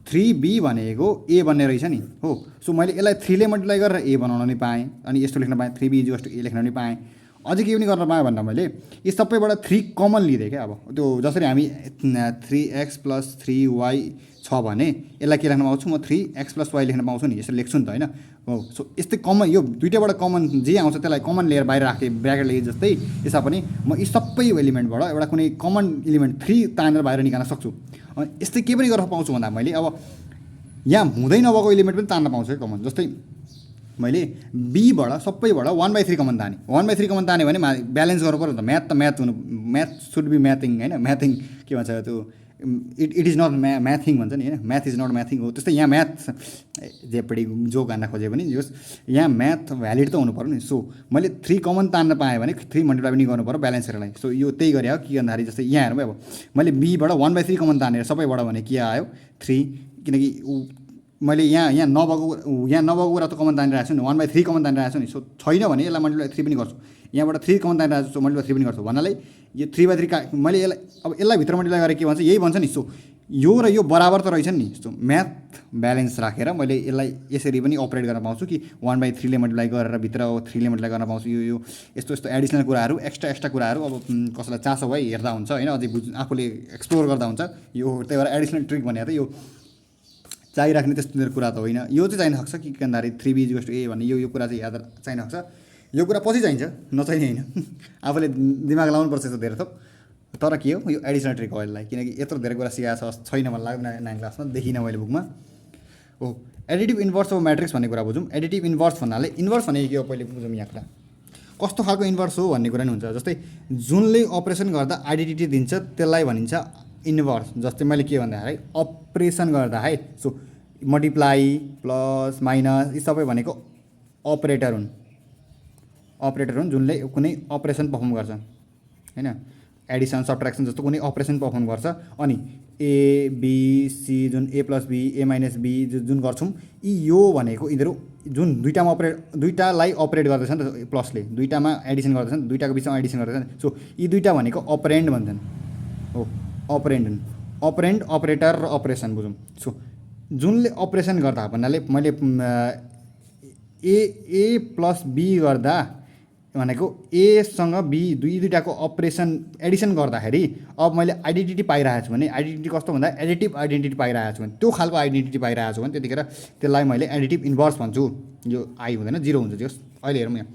3b भनेको ए बन्ने रहेछ नि हो। सो मैले यसलाई 3ले मल्टिप्लाई गरेर ए बनाउन नि पाएँ, अनि यस्तो लेख्न पाएँ 3b इज टु ए लेख्न नि पाएँ। अझै के पनि गर्न पाएँ भन्दा मैले यो सबैबाट 3 कमन लिँदै क्या। अब त्यो जसरी हामी 3x + 3y छ भने यसलाई के लेख्न पाउँछु म 3x + y लेख्न पाउँछु नि, यसरी लेख्छु नि त होइन हो। सो यस्तै कमन यो दुइटाबाट कमन जे आउँछ त्यसलाई कमन लिएर बाहिर राखेँ ब्र्याकेट लेखेँ जस्तै। यसमा पनि म यी सबै एलिमेन्टबाट एउटा कुनै कमन एलिमेन्ट 3 तानेर बाहिर निकाल्न सक्छु। अनि यस्तै के पनि गर्न पाउँछु भन्दा मैले अब यहाँ हुँदै नभएको एलिमेन्ट पनि तान्न पाउँछु है कमन। जस्तै मैले बीबाट सबैबाट 1/3 कमन ताने, 1/3 कमन ताने भने ब्यालेन्स गर्नु पऱ्यो नि त। म्याथ सुड बी म्याथिङ होइन। म्याथिङ के भन्छ त्यो इट इज नट म्याथिङ भन्छ नि होइन, म्याथ इज नट म्याथिङ हो। त्यस्तै यहाँ म्याथ जेपडी जोक हान्न खोजे पनि जोस् यहाँ म्याथ भ्यालिड त हुनु पऱ्यो नि। सो मैले 3 कमन तान्न पाएँ भने 3 मल्टिप्लाई पनि गर्नु पऱ्यो ब्यालेन्सहरूलाई। सो यो त्यही गरे हो के भन्दाखेरि जस्तै यहाँ हेरौँ अब मैले बीबाट 1/3 कमन तानेर सबैबाट भने के आयो 3, किनकि मैले यहाँ नभएको कुरा त कमन तानिरहेको छु नि, 1/3 कमन तानिरहेको छु नि। सो छैन भने यसलाई मल्टिप्लाई 3 पनि गर्छु, यहाँबाट 3 कमन तानिरहेको छु मल्टिप्लाई 3 पनि गर्छु भन्नाले यो 3/3 मैले यसलाई भित्र मल्टिप्लाई गरेर के भन्छ यही भन्छ नि। सो यो र यो बराबर त रहेछ नि। सो म्याथ ब्यालेन्स राखेर मैले यसलाई यसरी पनि अपरेट गर्न पाउँछु कि 1/3ले मल्टिप्लाई गरेर भित्र 3ले मल्टिप्लाई गर्न पाउँछु। यो यस्तो एडिसनल कुराहरू एक्स्ट्रा कुराहरू अब कसैलाई चासो भए हेर्दा हुन्छ होइन, अझै आफूले एक्सप्लोर गर्दा हुन्छ यो। त्यही भएर एडिसनल ट्रिक भनेर त यो चाहिराख्ने त्यस्तो कुरा त होइन। यो चाहिँ चाहिन सक्छ कि भन्दाखेरि 3b इज टु ए भन्ने यो कुरा चाहिँ याद चाहिन सक्छ। यो कुरा पछि चाहिन्छ नचाहिने होइन, आफूले दिमाग लाउनुपर्छ यस्तो धेरै थोक। तर के हो यो एडिसनल ट्रिक हो यसलाई, किनकि यत्रो धेरै कुरा सिकाएको छैन मलाई लाग्दैन 9 क्लासमा, देखिनँ मैले बुकमा हो। एडिटिभ इन्भर्स अफ म्याट्रिक्स भन्ने कुरा बुझौँ। एडिटिभ इन्भर्स भन्नाले इन्भर्स भनेको के हो पहिले बुझौँ। यहाँ कुरा कस्तो खालको इन्भर्स हो भन्ने कुरा नि हुन्छ। जस्तै जुनले अपरेसन गर्दा आइडेन्टिटी दिन्छ त्यसलाई भनिन्छ इन्भर्स। जस्तै मैले के भन्दाखेरि अपरेसन गर्दा है, सो मल्टिप्लाई प्लस माइनस यी सबै भनेको अपरेटर हुन् जुनले कुनै अपरेसन पर्फर्म गर्छ होइन। एडिसन सब्ट्र्याक्सन जस्तो कुनै अपरेसन पर्फर्म गर्छ अनि एबिसी जुन A plus B A minus B जुन गर्छौँ यो भनेको यिनीहरू जुन दुईटालाई अपरेट गर्दैछ नि त प्लसले दुईटामा एडिसन गर्दैछ नि दुईटाको बिचमा एडिसन गर्दैछ नि सो यी दुईटा भनेको अपरेन्ड भन्छन् हो अपरेन्ड अपरेटर र अपरेसन बुझौँ सो जुनले अपरेसन गर्दा भन्नाले मैले ए प्लस बी गर्दा भनेको एसँग बी दुईटाको अपरेसन एडिसन गर्दाखेरि अब मैले आइडेन्टिटी पाइरहेको छु भने आइडेन्टिटी कस्तो भन्दा एडिटिभ आइडेन्टिटी पाइरहेको छु भने त्यो खालको आइडेन्टिटी पाइरहेको छु भने त्यतिखेर त्यसलाई मैले एडिटिभ इन्भर्स भन्छु यो आई हुँदैन जिरो हुन्छ जस अहिले हेरौँ यहाँ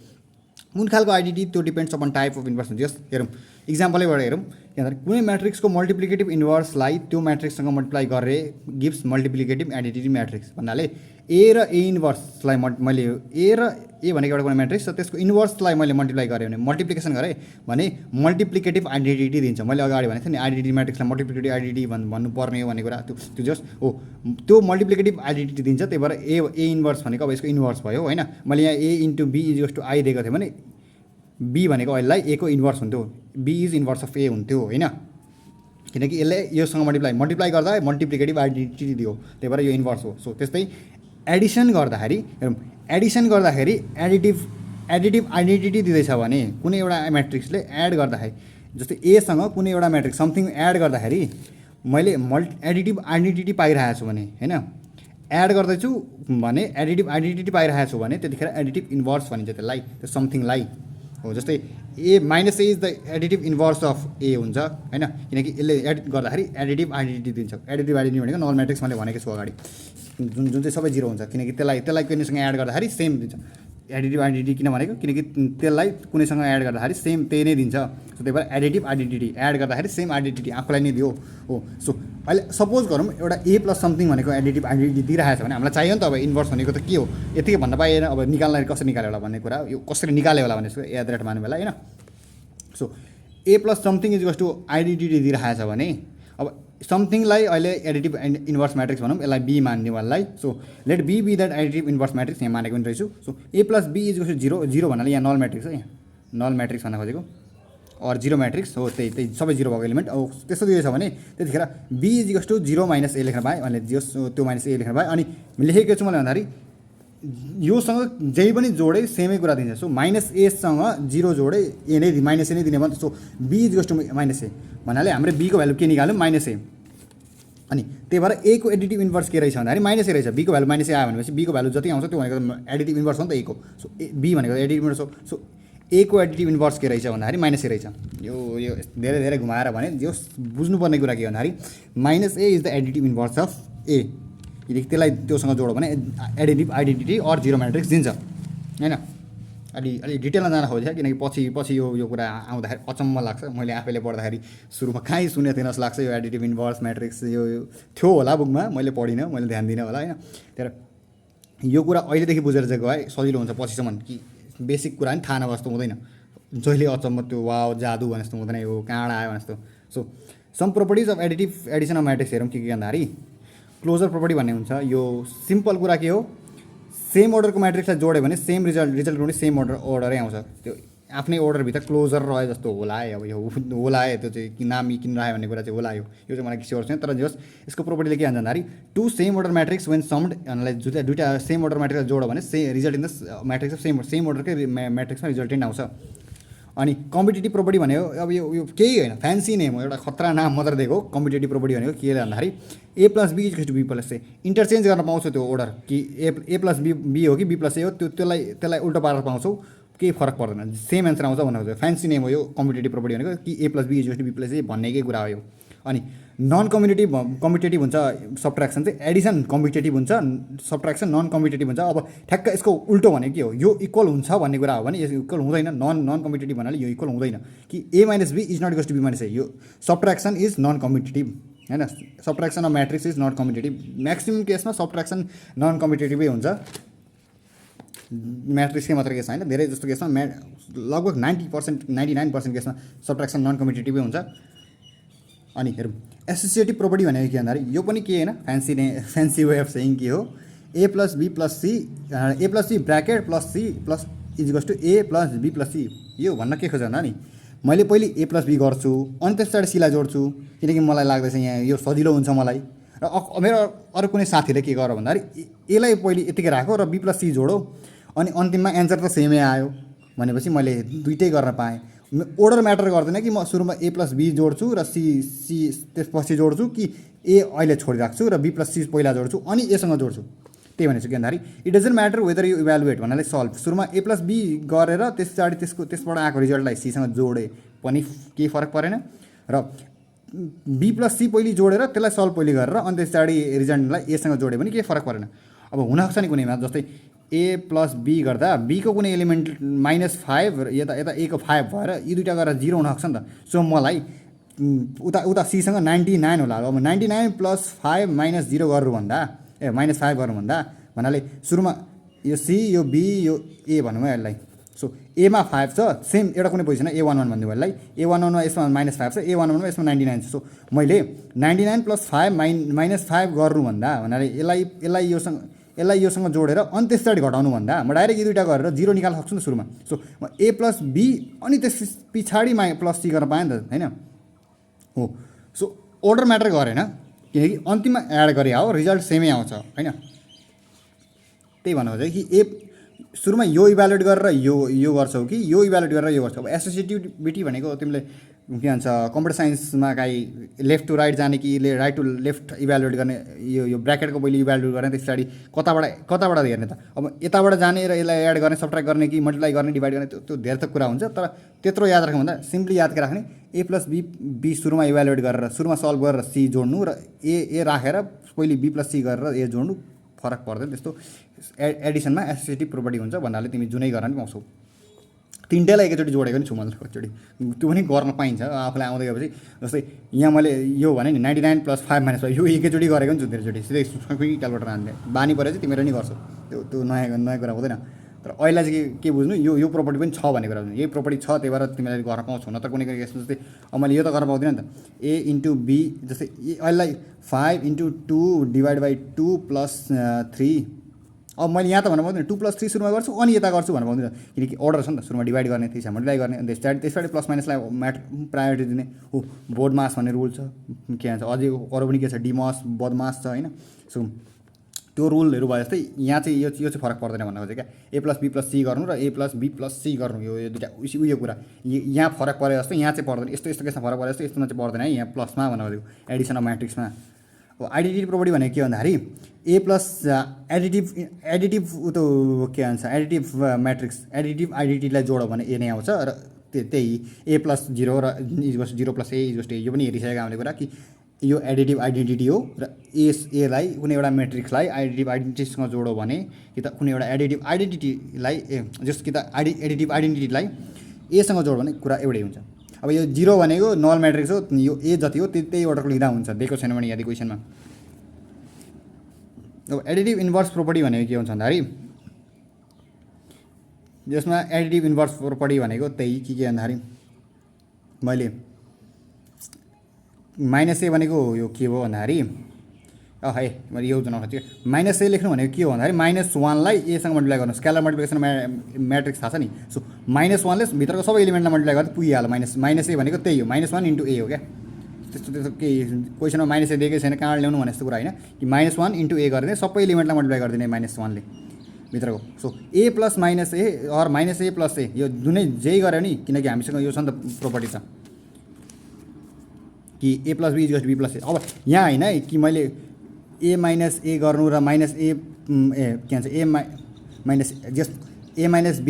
कुन खालको आइडेन्टिटी त्यो depends upon type of inverse हुन्छ जस हेरौँ इक्जाम्पलैबाट हेरौँ किनभने कुनै म्याट्रिक्सको मल्टिप्लिकेटिभ इन्भर्सलाई त्यो म्याट्रिक्ससँग मल्टिप्लाई गरे गिभ्स मल्टिप्लिकेटिभ आइडेन्टिटी म्याट्रिक्स भन्नाले ए र ए इन्भर्सलाई मैले ए र ए भनेको एउटा कुनै म्याट्रिक्स छ त्यसको इन्भर्सलाई मैले मल्टिप्लाई गरेँ भने मल्टिप्लिकेसन गरेँ भने मल्टिप्लिकेटिभ आइडेन्टिटी दिन्छ मैले अगाडि भनेको थिएँ नि आइडेन्टिटी म्याट्रिक्सलाई मल्टिप्लिकेटिभ आइडेन्टिटी भन्नुपर्ने हो भन्ने कुरा त्यो जस्ट हो त्यो मल्टिप्लिकेटिभ आइडेन्टिटी दिन्छ त्यही भएर ए इन्भर्स भनेको अब यसको इन्भर्स भयो होइन मैले यहाँ A into B is to I दिएको थिएँ भने बी भनेको अहिलेलाई ए को इन्भर्स हुन्थ्यो बी इज इन्भर्स अफ ए हुन्थ्यो होइन किनकि यसले योसँग मल्टिप्लाई गर्दा मल्टिप्लिकेटिभ आइडेन्टिटी दियो त्यही भएर यो इन्भर्स हो सो त्यस्तै एडिसन गर्दाखेरि एडिटिभ आइडेन्टिटी दिँदैछ भने कुनै एउटा म्याट्रिक्सले एड गर्दाखेरि जस्तै एसँग कुनै एउटा म्याट्रिक्स समथिङ एड गर्दाखेरि मैले एडिटिभ आइडेन्टिटी पाइरहेको छु भने होइन एड गर्दैछु भने एडिटिभ आइडेन्टिटी पाइरहेको छु भने त्यतिखेर एडिटिभ इन्भर्स भनिन्छ त्यसलाई त्यो समथिङलाई हो जस्तै A minus A is the additive inverse of A हुन्छ होइन किनकि यसले एड गर्दाखेरि एडिटिभ आइडेन्टिटी दिन्छ एडिटिभ आइडेन्टिटी भनेको नल म्याट्रिक्स मैले भनेको छु अगाडि जुन चाहिँ सबै जिरो हुन्छ किनकि त्यसलाई कुनैसँग एड गर्दाखेरि सेम दिन्छ एडिटिभ आइडेन्टिटी किन भनेको किनकि त्यसलाई कुनैसँग एड गर्दाखेरि सेम त्यही नै दिन्छ सो त्यही भएर एडिटिभ आइडेन्टिटी एड गर्दाखेरि सेम आइडेन्टिटी आफूलाई नै दियो हो सो अहिले सपोज गरौँ एउटा ए प्लस समथिङ भनेको एडिटिभ आइडेन्टिटी दिइरहेको छ भने हामीलाई चाहियो नि त अब इन्भर्स भनेको त के हो यतिकै भन्न पाइएन अब निकाल्न कसरी निकाल्यो होला भन्ने कुरा यो कसरी निकाल्यो होला भन्ने याद रेट मान्नु बेला होइन so A plus something is to identity दिइरहेको छ भने अब समथिङलाई अहिले एडिटिभ इन्भर्स म्याट्रिक्स भनौँ यसलाई बी मान्ने वाललाई so let B that additive inverse matrix यहाँ मानेको पनि रहेछु so A plus B is zero zero भन्नाले यहाँ नल म्याट्रिक्स हो यहाँ नल म्याट्रिक्स भन्न खोजेको अर जिरो म्याट्रिक्स हो त्यही सबै जिरो भएको एलिमेन्ट अब त्यस्तो दिएछ भने त्यतिखेर B is to zero minus A लेख्न पाएँ अनि त्यो माइनस ए लेख्न पाएँ अनि लेखेको छु मैले भन्दाखेरि योसँग जही पनि जोडे सेमै कुरा दिन्छ सो माइनस एसँग जिरो जोडे ए नै माइनस ए नै दिने भयो so B is to minus A भन्नाले हाम्रो बीको भ्यालु के निकाल्यौँ माइनस ए अनि त्यही भएर ए को एडिटिभ इन्भर्स के रहेछ भन्दाखेरि माइनस ए रहेछ बीको भ्यालु माइनस ए आयो भनेपछि बीको भ्यालु जति आउँछ त्यो भनेको एडिटिभ इन्भर्स हो नि त ए को सो बी भनेको एडिटिभ इन्भर्स हो सो ए को एडिटिभ इन्भर्स के रहेछ भन्दाखेरि माइनस ए रहेछ यो धेरै धेरै घुमाएर भने यो बुझ्नुपर्ने कुरा के भन्दाखेरि minus A is the additive inverse of A यदि त्यसलाई त्योसँग जोडो भने additive identity or zero matrix दिन्छ होइन अलि डिटेलमा जान खोजेँ किनकि पछि यो कुरा आउँदाखेरि अचम्म लाग्छ मैले आफैले पढ्दाखेरि सुरुमा कहीँ सुनेको थिएन जस्तो लाग्छ यो एडिटिभ इन्भर्स म्याट्रिक्स यो थियो होला बुकमा मैले पढिनँ मैले ध्यान दिनँ होला होइन तर यो कुरा अहिलेदेखि बुझेर चाहिँ गए सजिलो हुन्छ पछिसम्म कि बेसिक कुरा नि थाहा नभए जस्तो हुँदैन जहिले अचम्म त्यो वाव जादु भने जस्तो हुँदैन यो कहाँबाट आयो भने जस्तो so some properties of additive addition of matrix हेरौँ के भन्दाखेरि क्लोजर प्रोपर्टी भन्ने हुन्छ यो सिम्पल कुरा के हो सेम अर्डरको म्याट्रिक्सलाई जोड्यो भने सेम रिजल्ट पनि सेम अर्डरै आउँछ त्यो आफ्नै अर्डरभित्र क्लोजर रह्यो जस्तो होला है अब यो होला है त्यो चाहिँ नाम किन रह्यो भन्ने कुरा चाहिँ होला यो चाहिँ मलाई स्योर छैन तर जस यसको प्रोपर्टीले के भन्छ भन्दाखेरि two same order matrix when summed भन्नाले दुईवटा सेम अर्डर म्याट्रिक्सलाई जोड्यो भने result in the matrix of same अर्डरकै म्याट्रिक्समा रिजल्टेन्ट आउँछ अनि कम्पिटेटिभ प्रोपर्टी भनेको अब यो केही होइन फ्यान्सी नेम हो एउटा खतरा नाम मात्र दिएको कम्पिटेटिभ प्रोपर्टी भनेको के भन्दाखेरि A plus B is to B plus A interchange गर्न पाउँछौ त्यो अर्डर कि ए प्लस बी हो कि बी प्लस ए हो त्यसलाई उल्टो पारेर पाउँछौ केही फरक पर्दैन सेम एन्सर आउँछ भन्नु खोज्छ फ्यान्सी नेम हो यो कम्पिटेटिभ प्रोपर्टी भनेको कि A plus B is to B plus A भन्नेकै कुरा हो यो अनि नन कम्पिटेटिभ हुन्छ सब्ट्र्याक्सन चाहिँ एडिसन कम्पिटेटिभ हुन्छ सब्ट्र्याक्सन नन कम्पिटेटिभ हुन्छ अब ठ्याक्क यसको उल्टो भनेको के हो यो इक्वल हुन्छ भन्ने कुरा हो भने यो इक्वल हुँदैन नन कम्पिटेटिभ भन्नाले यो इक्वल हुँदैन कि A minus B is not equals to B minus A यो सब्ट्र्याक्सन इज नन कम्पिटेटिभ होइन subtraction of matrix is not commutative maximum केसमा सब्ट्र्याक्सन नन कम्पिटेटिभै हुन्छ म्याट्रिक्सकै मात्र केस होइन धेरै जस्तो केसमा लगभग 99% केसमा सब्ट्र्याक्सन नन कम्पिटेटिभै हुन्छ अनि हेरौँ एसोसिएटिभ प्रोपर्टी भनेको के भन्दाखेरि यो पनि के होइन फ्यान्सी वे अफ सेइङ के हो A plus B plus C bracket plus C plus equals to A plus B plus C यो भन्न के खोज्छ भन्दा नि मैले पहिले ए प्लस बी गर्छु अनि त्यस पछाडि सीलाई जोड्छु किनकि मलाई लाग्दैछ यहाँ यो सजिलो हुन्छ मलाई। र मेरो अरू कुनै साथीले के गर भन्दाखेरि एलाई पहिले यतिकै राख्यो र बी प्लस सी जोडो अनि अन्तिममा एन्सर त सेमै आयो भनेपछि मैले दुइटै गर्न पाएँ। ओर्डर म्याटर गर्दैन कि म सुरुमा ए प्लस बी जोड्छु र सी त्यसपछि जोड्छु कि ए अहिले छोडिराख्छु र बी प्लस सी पहिला जोड्छु अनि एसँग जोड्छु। त्यही भनेको छु के भन्दाखेरि it doesn't matter weather you evaluate भन्नाले सल्भ सुरुमा ए प्लस बी गरेर त्यस पछाडि त्यसबाट आएको रिजल्टलाई सीसँग जोडे पनि केही फरक परेन र बी प्लस सी पहिले जोडेर त्यसलाई सल्भ पहिले गरेर अनि त्यस पछाडि रिजल्टलाई एसँग जोडे पनि केही फरक परेन। अब हुनसक्छ नि कुनैमा जस्तै ए प्लस बी गर्दा बीको कुनै एलिमेन्ट -5 र यता ए को 5 भएर यी दुइटा गरेर 0 हुनसक्छ नि त। सो मलाई उता सीसँग 99 होला। अब 99 + 5 - 0 गर्नु भन्दा -5 गर्नु भन्दा भन्नाले सुरुमा यो सी यो बी यो ए भनौँ है यसलाई। सो एमा 5 छ सेम एउटा कुनै पोजिसन A11 भनिदिउँ यसलाई। A11 मा यसमा -5 छ, A11 मा यसमा 99 छ। सो मैले 99 + 5 - 5 गर्नु भन्दा भन्नाले यसलाई योसँग जोडेर अनि त्यस पछाडि घटाउनु भन्दा म डाइरेक्ट यी दुइटा गरेर 0 निकाल्न सक्छु नि सुरुमा। सो म ए प्लस बी अनि त्यस पछाडि प्लस सी गर्न पाएँ नि त होइन हो। सो अर्डर म्याटर गरेन किनकि अन्तिममा एड गरे हो रिजल्ट सेमै आउँछ होइन। त्यही भन्नु खोजेँ कि सुरुमा यो इभ्यालुएट गरेर यो गर्छौ कि यो इभ्यालुएट गरेर यो गर्छौ। अब एसोसिएटिभिटी भनेको तिमीले के भन्छ कम्प्युटर साइन्समा काहीँ लेफ्ट टु राइट जाने कि राइट टु लेफ्ट इभ्यालुएट गर्ने यो ब्र्याकेटको पहिले इभ्यालुएट गर्ने त्यस पछाडि कताबाट हेर्ने त। अब यताबाट जाने र यसलाई एड गर्ने सब्ट्र्याक्ट गर्ने कि मल्टिप्लाई गर्ने डिभाइड गर्ने त्यो धेरै त कुरा हुन्छ। तर त्यत्रो याद राख्नु भन्दा सिम्पली याद राख्ने ए प्लस बी सुरुमा इभ्यालुएट गरेर सुरुमा सल्भ गरेर सी जोड्नु र ए राखेर पहिले बी प्लस सी गरेर ए जोड्नु फरक पर्दैन। त्यस्तो एडिसनमा एसोसिएटिभ प्रोपर्टी हुन्छ भन्नाले तिमी जुनै गर्न पनि पाउँछौ। तिनटैलाई एकैचोटि जोडेको नि छु मैले एकचोटि त्यो पनि गर्न पाइन्छ आफूलाई आउँदै गएपछि। जस्तै यहाँ मैले यो भने नि 99 + 5 - 5 यो एकैचोटि गरेको नि छु धेरैचोटि सिधै क्यालकुलेटर हान्ने बानी परेर चाहिँ तिमीहरू नि गर्छौ त्यो नयाँ कुरा हुँदैन। तर अहिले चाहिँ के बुझ्नु यो प्रोपर्टी पनि छ भन्ने कुरा बुझ्नु। यही प्रोपर्टी छ त्यही भएर तिमीलाई गर्न पाउँछौ न त कुनै केसमा जस्तै अब मैले यो त गर्न पाउँदिनँ नि त। ए इन्टु बी जस्तै यसलाई 5 × 2 / 2 + 3 अब मैले यहाँ त भन्नु पाउँदैन 2 + 3 सुरुमा गर्छु अनि यता गर्छु भन्नु पाउँदैन किनकि अर्डर छ नि त। सुरुमा डिभाइड गर्ने त्यसमा मल्टिप्लाई गर्ने अनि त्यसबाट प्लस माइनसलाई प्रायोरिटी दिने हो। बोर्ड मास भन्ने रुल छ के भन्छ अझै अरू पनि के छ डिमस बदमास छ होइन। सो त्यो रुलहरू भए जस्तै यहाँ चाहिँ यो चाहिँ फरक पर्दैन भन्नु खोजेँ क्या। ए प्लस बी प्लस सी गर्नु र ए प्लस बी प्लस सी गर्नु यो दुइटा उयो कुरा यहाँ फरक परे जस्तो यहाँ चाहिँ पर्दैन। यस्तो केसमा फरक परे जस्तो यस्तोमा चाहिँ पर्दैन है यहाँ प्लसमा भन्नु खोजेको एडिसन अफ म्याट्रिक्समा। अब आइडेन्टिटी प्रोपर्टी भनेको के भन्दाखेरि ए प्लस एडिटिभ उतो के भन्छ एडिटिभ म्याट्रिक्स एडिटिभ आइडेन्टिटीलाई जोड भने ए नै आउँछ र त्यही ए प्लस 0 र =0 + a = यो पनि हेरिसकेको हामीले कुरा कि यो एडिटिभ आइडेन्टिटी हो र एलाई कुनै एउटा म्याट्रिक्सलाई एडिटिभ आइडेन्टिटीसँग जोडो भने कि त कुनै एउटा एडिटिभ आइडेन्टिटीलाई जस्तो कि त एडिटिभ आइडेन्टिटीलाई एसँग जोड भने कुरा एउटै हुन्छ। अब यो 0 भनेको नल म्याट्रिक्स हो यो ए जति हो त्यही अर्डरको लिँदा हुन्छ दिएको छैन भने यदि क्वेसनमा। अब एडिटिभ इन्भर्स प्रोपर्टी भनेको के हुन्छ भन्दाखेरि जसमा एडिटिभ इन्भर्स प्रोपर्टी भनेको त्यही के भन्दाखेरि मैले -a भनेको यो के हो भन्दाखेरि है मैले यो बुझ्न खोजेँ -a लेख्नु भनेको के हो भन्दाखेरि -1 लाई एसँग मल्टिप्लाई गर्नु स्केलर मल्टिप्लिकेसन म्याट्रिक्स थाहा छ नि। सो -1 ले भित्रको सबै एलिमेन्टलाई मल्टिप्लाई गर्दा पुगिहाल्यो -a भनेको त्यही हो -1 × a हो क्या। त्यस्तो केही क्वेसनमा -a दिएकै छैन कहाँ ल्याउनु भने जस्तो कुरा होइन कि -1 × a गरिदिने सबै एलिमेन्टलाई मल्टिप्लाई गरिदिने -1 ले भित्रको। So a + -a or -a + a यो जुनै जे गऱ्यो नि किनकि हामीसँग यो छ नि त प्रोपर्टी छ कि a + b = b + a। अब यहाँ होइन है कि मैले a - a गर्नु र -a के भन्छ a - b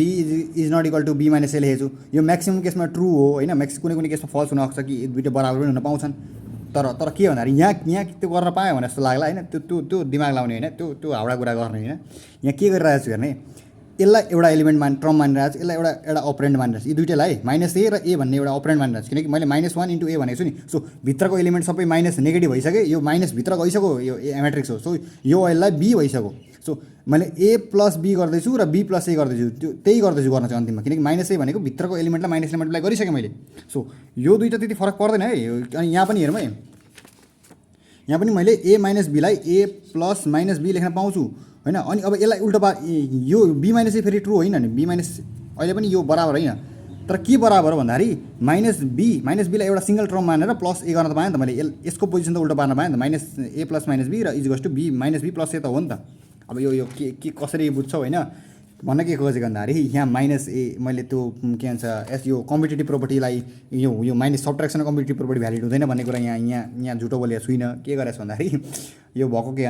is not equal to b - a लेखेछु यो म्याक्सिमम् केसमा ट्रु हो होइन। कुनै केसमा फल्स हुनसक्छ कि दुइटा बराबर पनि हुन पाउँछन्। तर के भन्दाखेरि यहाँ त्यो गर्न पाएँ भने जस्तो लाग्ला होइन। त्यो दिमाग लाउने होइन त्यो हाउडा कुरा गर्ने होइन। यहाँ के गरिरहेको छु हेर्ने यसलाई एउटा एलिमेन्ट टर्म मानिरहेको छु यसलाई एउटा अपरेन्ट मानिरहेको छु। यी दुइटालाई -a र a भन्ने एउटा अपरेन्ट मानिरहेको छु किनकि मैले -1 × a भनेको छु नि। सो भित्रको एलिमेन्ट सबै नेगेटिभ भइसक्यो यो माइनस भित्र गइसक्यो यो म्याट्रिक्स हो। सो यो यसलाई b भइसक्यो। सो मैले a + b गर्दैछु र b + a गर्दैछु त्यही गर्दैछु गर्न चाहिँ अन्तिममा किनकि -a भनेको भित्रको एलिमेन्टलाई माइनसले मल्टिप्लाई गरिसकेँ मैले। सो यो दुइटा त्यति फरक पर्दैन है। अनि यहाँ पनि हेरौँ है यहाँ पनि मैले a - b लाई a + -b लेख्न पाउँछु होइन। अनि अब यसलाई उल्टो यो b - a फेरि ट्रु होइन नि b- अहिले पनि यो बराबर होइन तर के बराबर हो भन्दाखेरि माइनस बीलाई एउटा सिङ्गल टर्म मानेर प्लस ए गर्न त पाएँ नि त मैले यसको पोजिसन त उल्टो पार्न पाएँ नि त minus A plus minus B र equals to B minus B plus A त हो नि त। अब यो के कसरी बुझ्छौ होइन भन्न के खोजेको भन्दाखेरि यहाँ माइनस ए मैले त्यो के भन्छ यो कम्पिटेटिभ प्रोपर्टीलाई यो minus subtraction competitive property valid हुँदैन भन्ने कुरा यहाँ झुटो बोलेको छुइनँ। के गरेको छु भन्दाखेरि यो भएको के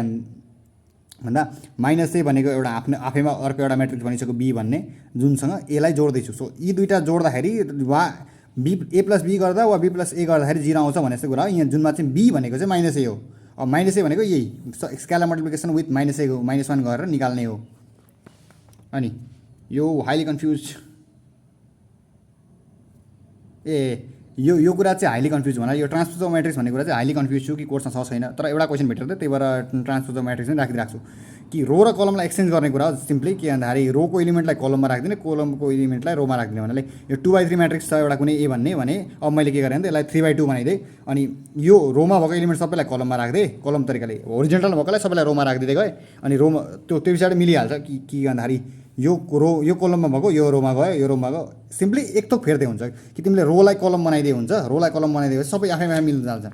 भन्दा माइनस ए भनेको एउटा आफैमा अर्को एउटा म्याट्रिक्स भनिसक्यो बी भन्ने जुनसँग एलाई जोड्दैछु। सो यी दुईवटा जोड्दाखेरि वा बी ए प्लस बी गर्दा वा बी प्लस ए गर्दाखेरि 0 आउँछ भन्ने जस्तो कुरा हो। यहाँ जुनमा चाहिँ बी भनेको चाहिँ माइनस ए हो। अब माइनस ए भनेको यही स्केलर मल्टिप्लिकेसन विथ माइनस ए -1 गरेर निकाल्ने हो। अनि यो हाइली कन्फ्युज यो कुरा चाहिँ हाइली कन्फ्युज होला। यो ट्रान्सपोज म्याट्रिक्स भन्ने कुरा चाहिँ हाइली कन्फ्युज छु कि कोर्समा छ छैन, तर एउटा क्वेसन भेटेर त्यही भएर ट्रान्सपोज म्याट्रिक्स नै राखिदिरहेको छु कि रो र कलमलाई एक्सचेन्ज गर्ने कुरा हो। सिम्पली के भन्दाखेरि रोको एलिमेन्टलाई कलममा राखिदिने, कलमको एलिमेन्टलाई रोमा राखिदिने भन्नाले यो 2/3 म्याट्रिक्स छ एउटा कुनै ए भने अब मैले के गरेँ भने यसलाई 3/2 बनाइदिएँ अनि यो रोमा भएको एलिमेन्ट सबैलाई कलममा राखिदिएँ, कलम तरिकाले होरिजेन्टल भएकोलाई सबैलाई रोमा राखिदिँदै गएँ अनि रोमा त्यो पछाडि मिलिहाल्छ कि भन्दाखेरि यो कलममा भएको यो रोमा गयो, यो रोमा गयो, सिम्पली एक थोक फेर्दै हुन्छ कि तिमीले रोलाई कलम बनाइदिए हुन्छ, रोलाई कलम बनाइदिएपछि सबै आफैमा मिल्न जान्छ,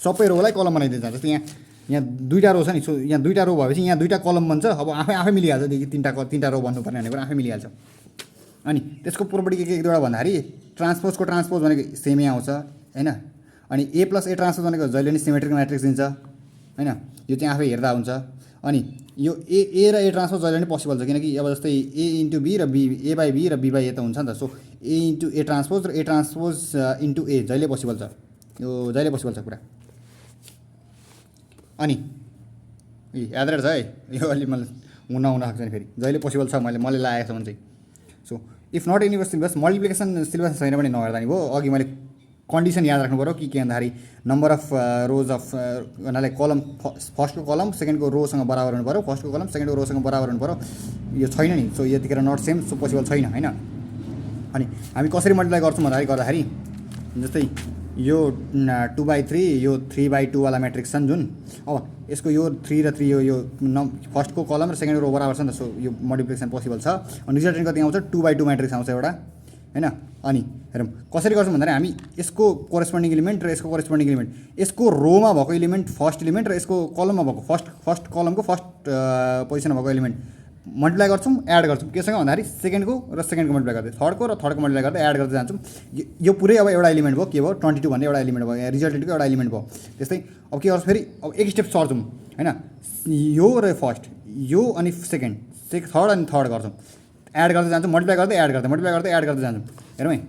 सबै रोलाई कलम बनाइदिन्छ। जस्तै यहाँ दुईवटा रो छ नि, सो यहाँ दुईवटा रो भएपछि यहाँ दुईवटा कलम बन्छ, अब आफै मिलिहाल्छ, तिनवटा रो भन्नुपर्ने भन्ने कुरा आफै मिलिहाल्छ। अनि त्यसको प्रोपर्टी के एक दुईवटा भन्दाखेरि ट्रान्सपोजको ट्रान्सपोज भनेको सेमै आउँछ होइन। अनि ए प्लस ए ट्रान्सपोज भनेको जहिले पनि सिमेट्रिक म्याट्रिक्स दिन्छ होइन, यो चाहिँ आफै हेर्दा हुन्छ। अनि यो ए र ए ट्रान्सपोज जहिले पनि पोसिबल छ किनकि अब जस्तै ए इन्टु बी र बी ए बाई बी र बी बाई ए त हुन्छ नि त। So a into A transpose र ए ट्रान्सपोज इन्टु ए जहिले पोसिबल छ, यो जहिले पोसिबल छ कुरा। अनि याद रहेछ है यो अलि मलाई हुन सक्छ नि फेरि जहिले पोसिबल छ मैले लागेको छ भने चाहिँ। So if not in your syllabus multiplication syllabus छैन भने नहेर्दा नि भयो। अघि मैले कन्डिसन याद राख्नु पऱ्यो कि भन्दाखेरि नम्बर अफ रोज अफ भन्नाले कलम फर्स्टको कलम सेकेन्डको रोसँग बराबर हुनु पऱ्यो, फर्स्टको कलम सेकेन्डको रोसँग बराबर हुनु पऱ्यो, यो छैन नि। सो यतिखेर नट सेम, सो पोसिबल छैन होइन। अनि हामी कसरी मल्टिप्लाई गर्छौँ गर्दाखेरि जस्तै यो 2/3 यो 3/2 वाला म्याट्रिक्स छन् जुन, अब यसको यो 3 र 3 यो फर्स्टको कलम र सेकेन्ड रो बराबर छ नि त। सो यो मल्टिप्लिकेसन पोसिबल छ। अनि रिजल्टेन्ट कति आउँछ 2/2 म्याट्रिक्स आउँछ एउटा होइन। अनि हेरौँ कसरी गर्छौँ भन्दाखेरि हामी यसको कोरेस्पोन्डिङ एलिमेन्ट र यसको कोरेस्पोन्डिङ एलिमेन्ट, यसको रोमा भएको एलिमेन्ट फर्स्ट एलिमेन्ट र यसको कलममा भएको फर्स्ट कलमको फर्स्ट पोजिसनमा भएको एलिमेन्ट मल्टिप्लाई गर्छौँ, एड गर्छौँ केसँग भन्दाखेरि सेकेन्डको र सेकेन्डको मल्टिप्लाई गर्दै थर्डको मल्टिप्लाई गर्दै एड गर्दै जान्छौँ। यो पुरै अब एउटा एलिमेन्ट भयो, के भयो 22 भन्ने एउटा एलिमेन्ट भयो, रिजल्टेन्टको एउटा एलिमेन्ट भयो। त्यस्तै अब के गर्छ फेरि अब एक स्टेप सर्छौँ होइन, यो र फर्स्ट यो अनि सेकेन्ड थर्ड अनि थर्ड गर्छौँ, एड गर्दै जान्छौँ, मल्टिप्लाई गर्दै एड गर्दै एड गर्दै जान्छौँ। हेरौँ है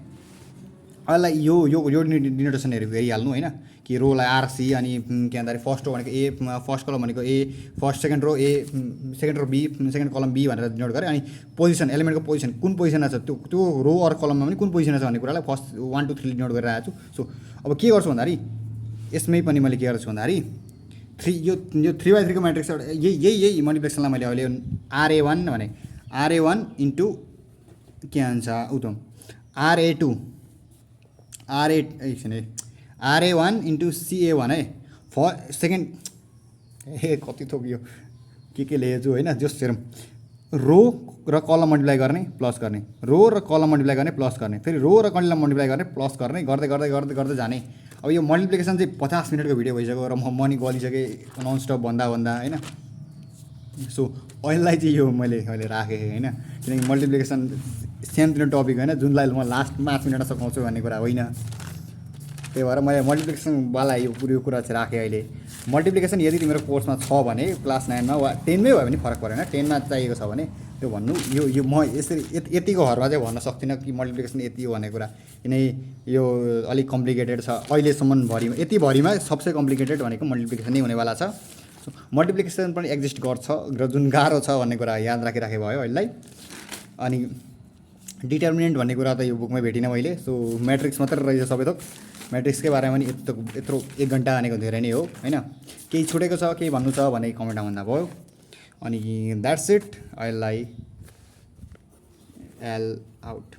अहिले यो डिनोटेसनहरू हेरिहाल्नु होइन कि रोलाई आरसी अनि के भन्दाखेरि फर्स्ट रो भनेको ए, फर्स्ट कलम भनेको A, first second row A, second row B, second कलम बी भनेर डिनोट गरेँ। अनि पोजिसन एलिमेन्टको पोजिसन कुन पोजिसनमा छ त्यो रो अरू कलममा पनि कुन पोजिसनमा छ भन्ने कुरालाई फर्स्ट 1 2 3 डिनोट गरेर आएको छु। सो अब के गर्छु भन्दाखेरि यसमै पनि मैले के गर्छु भन्दाखेरि यो 3/3 को म्याट्रिक्स एउटा यही मल्टिप्लिकेसनलाई मैले अहिले RA1 भने RA1 इन्टु के भन्छ उतो RA2 RA1 इन्टु CA1 है सेकेन्ड कति थोक यो के लेखेको छु होइन। जस हेरौँ रो र कलम मल्टिप्लाई गर्ने प्लस गर्ने, रो र कलम मल्टिप्लाई गर्ने प्लस गर्ने, फेरि रो र कलम मल्टिप्लाई गर्ने प्लस गर्ने, गर्दै जाने। अब यो मल्टिप्लिकेसन चाहिँ 50 मिनटको भिडियो भइसक्यो र म नि गलिसकेँ ननस्टप भन्दा होइन। सो अहिलेलाई चाहिँ यो मैले राखेँ होइन किनकि मल्टिप्लिकेसन सानोतिनो टपिक होइन जुनलाई म लास्ट 5 मिनटमा सघाउँछु भन्ने कुरा होइन। त्यही भएर मैले मल्टिप्लिकेसनवाला यो पुरो कुरा चाहिँ राखेँ। अहिले मल्टिप्लिकेसन यदि तिम्रो कोर्समा छ भने क्लास 9मा वा 10मै भयो भने फरक परेन, 10मा चाहिएको छ भने त्यो भन्नु। यो म यसरी यतिको हरमा चाहिँ भन्न सक्दिनँ कि मल्टिप्लिकेसन यति हो भन्ने कुरा, किनकि यो अलिक कम्प्लिकेटेड छ अहिलेसम्म भरिमा। यति भरिमा सबसे कम्प्लिकेटेड भनेको मल्टिप्लिकेसन नै हुनेवाला छ। सो मल्टिप्लिकेसन पनि एक्जिस्ट गर्छ र जुन गाह्रो छ भन्ने कुरा याद राखिराखे भयो अहिलेलाई। अनि डिटर्मिनेन्ट भन्ने कुरा त यो बुकमै भेटिनँ मैले। सो म्याट्रिक्स मात्रै रहेछ सबै थोक, म्याट्रिक्सकै बारेमा पनि यत्रो 1 घन्टा भनेको धेरै नै हो होइन। केही छुटेको छ केही भन्नु छ भने कमेन्टमा भन्दा भयो। अनि द्याट्स इट, अहिलेलाई एल आउट।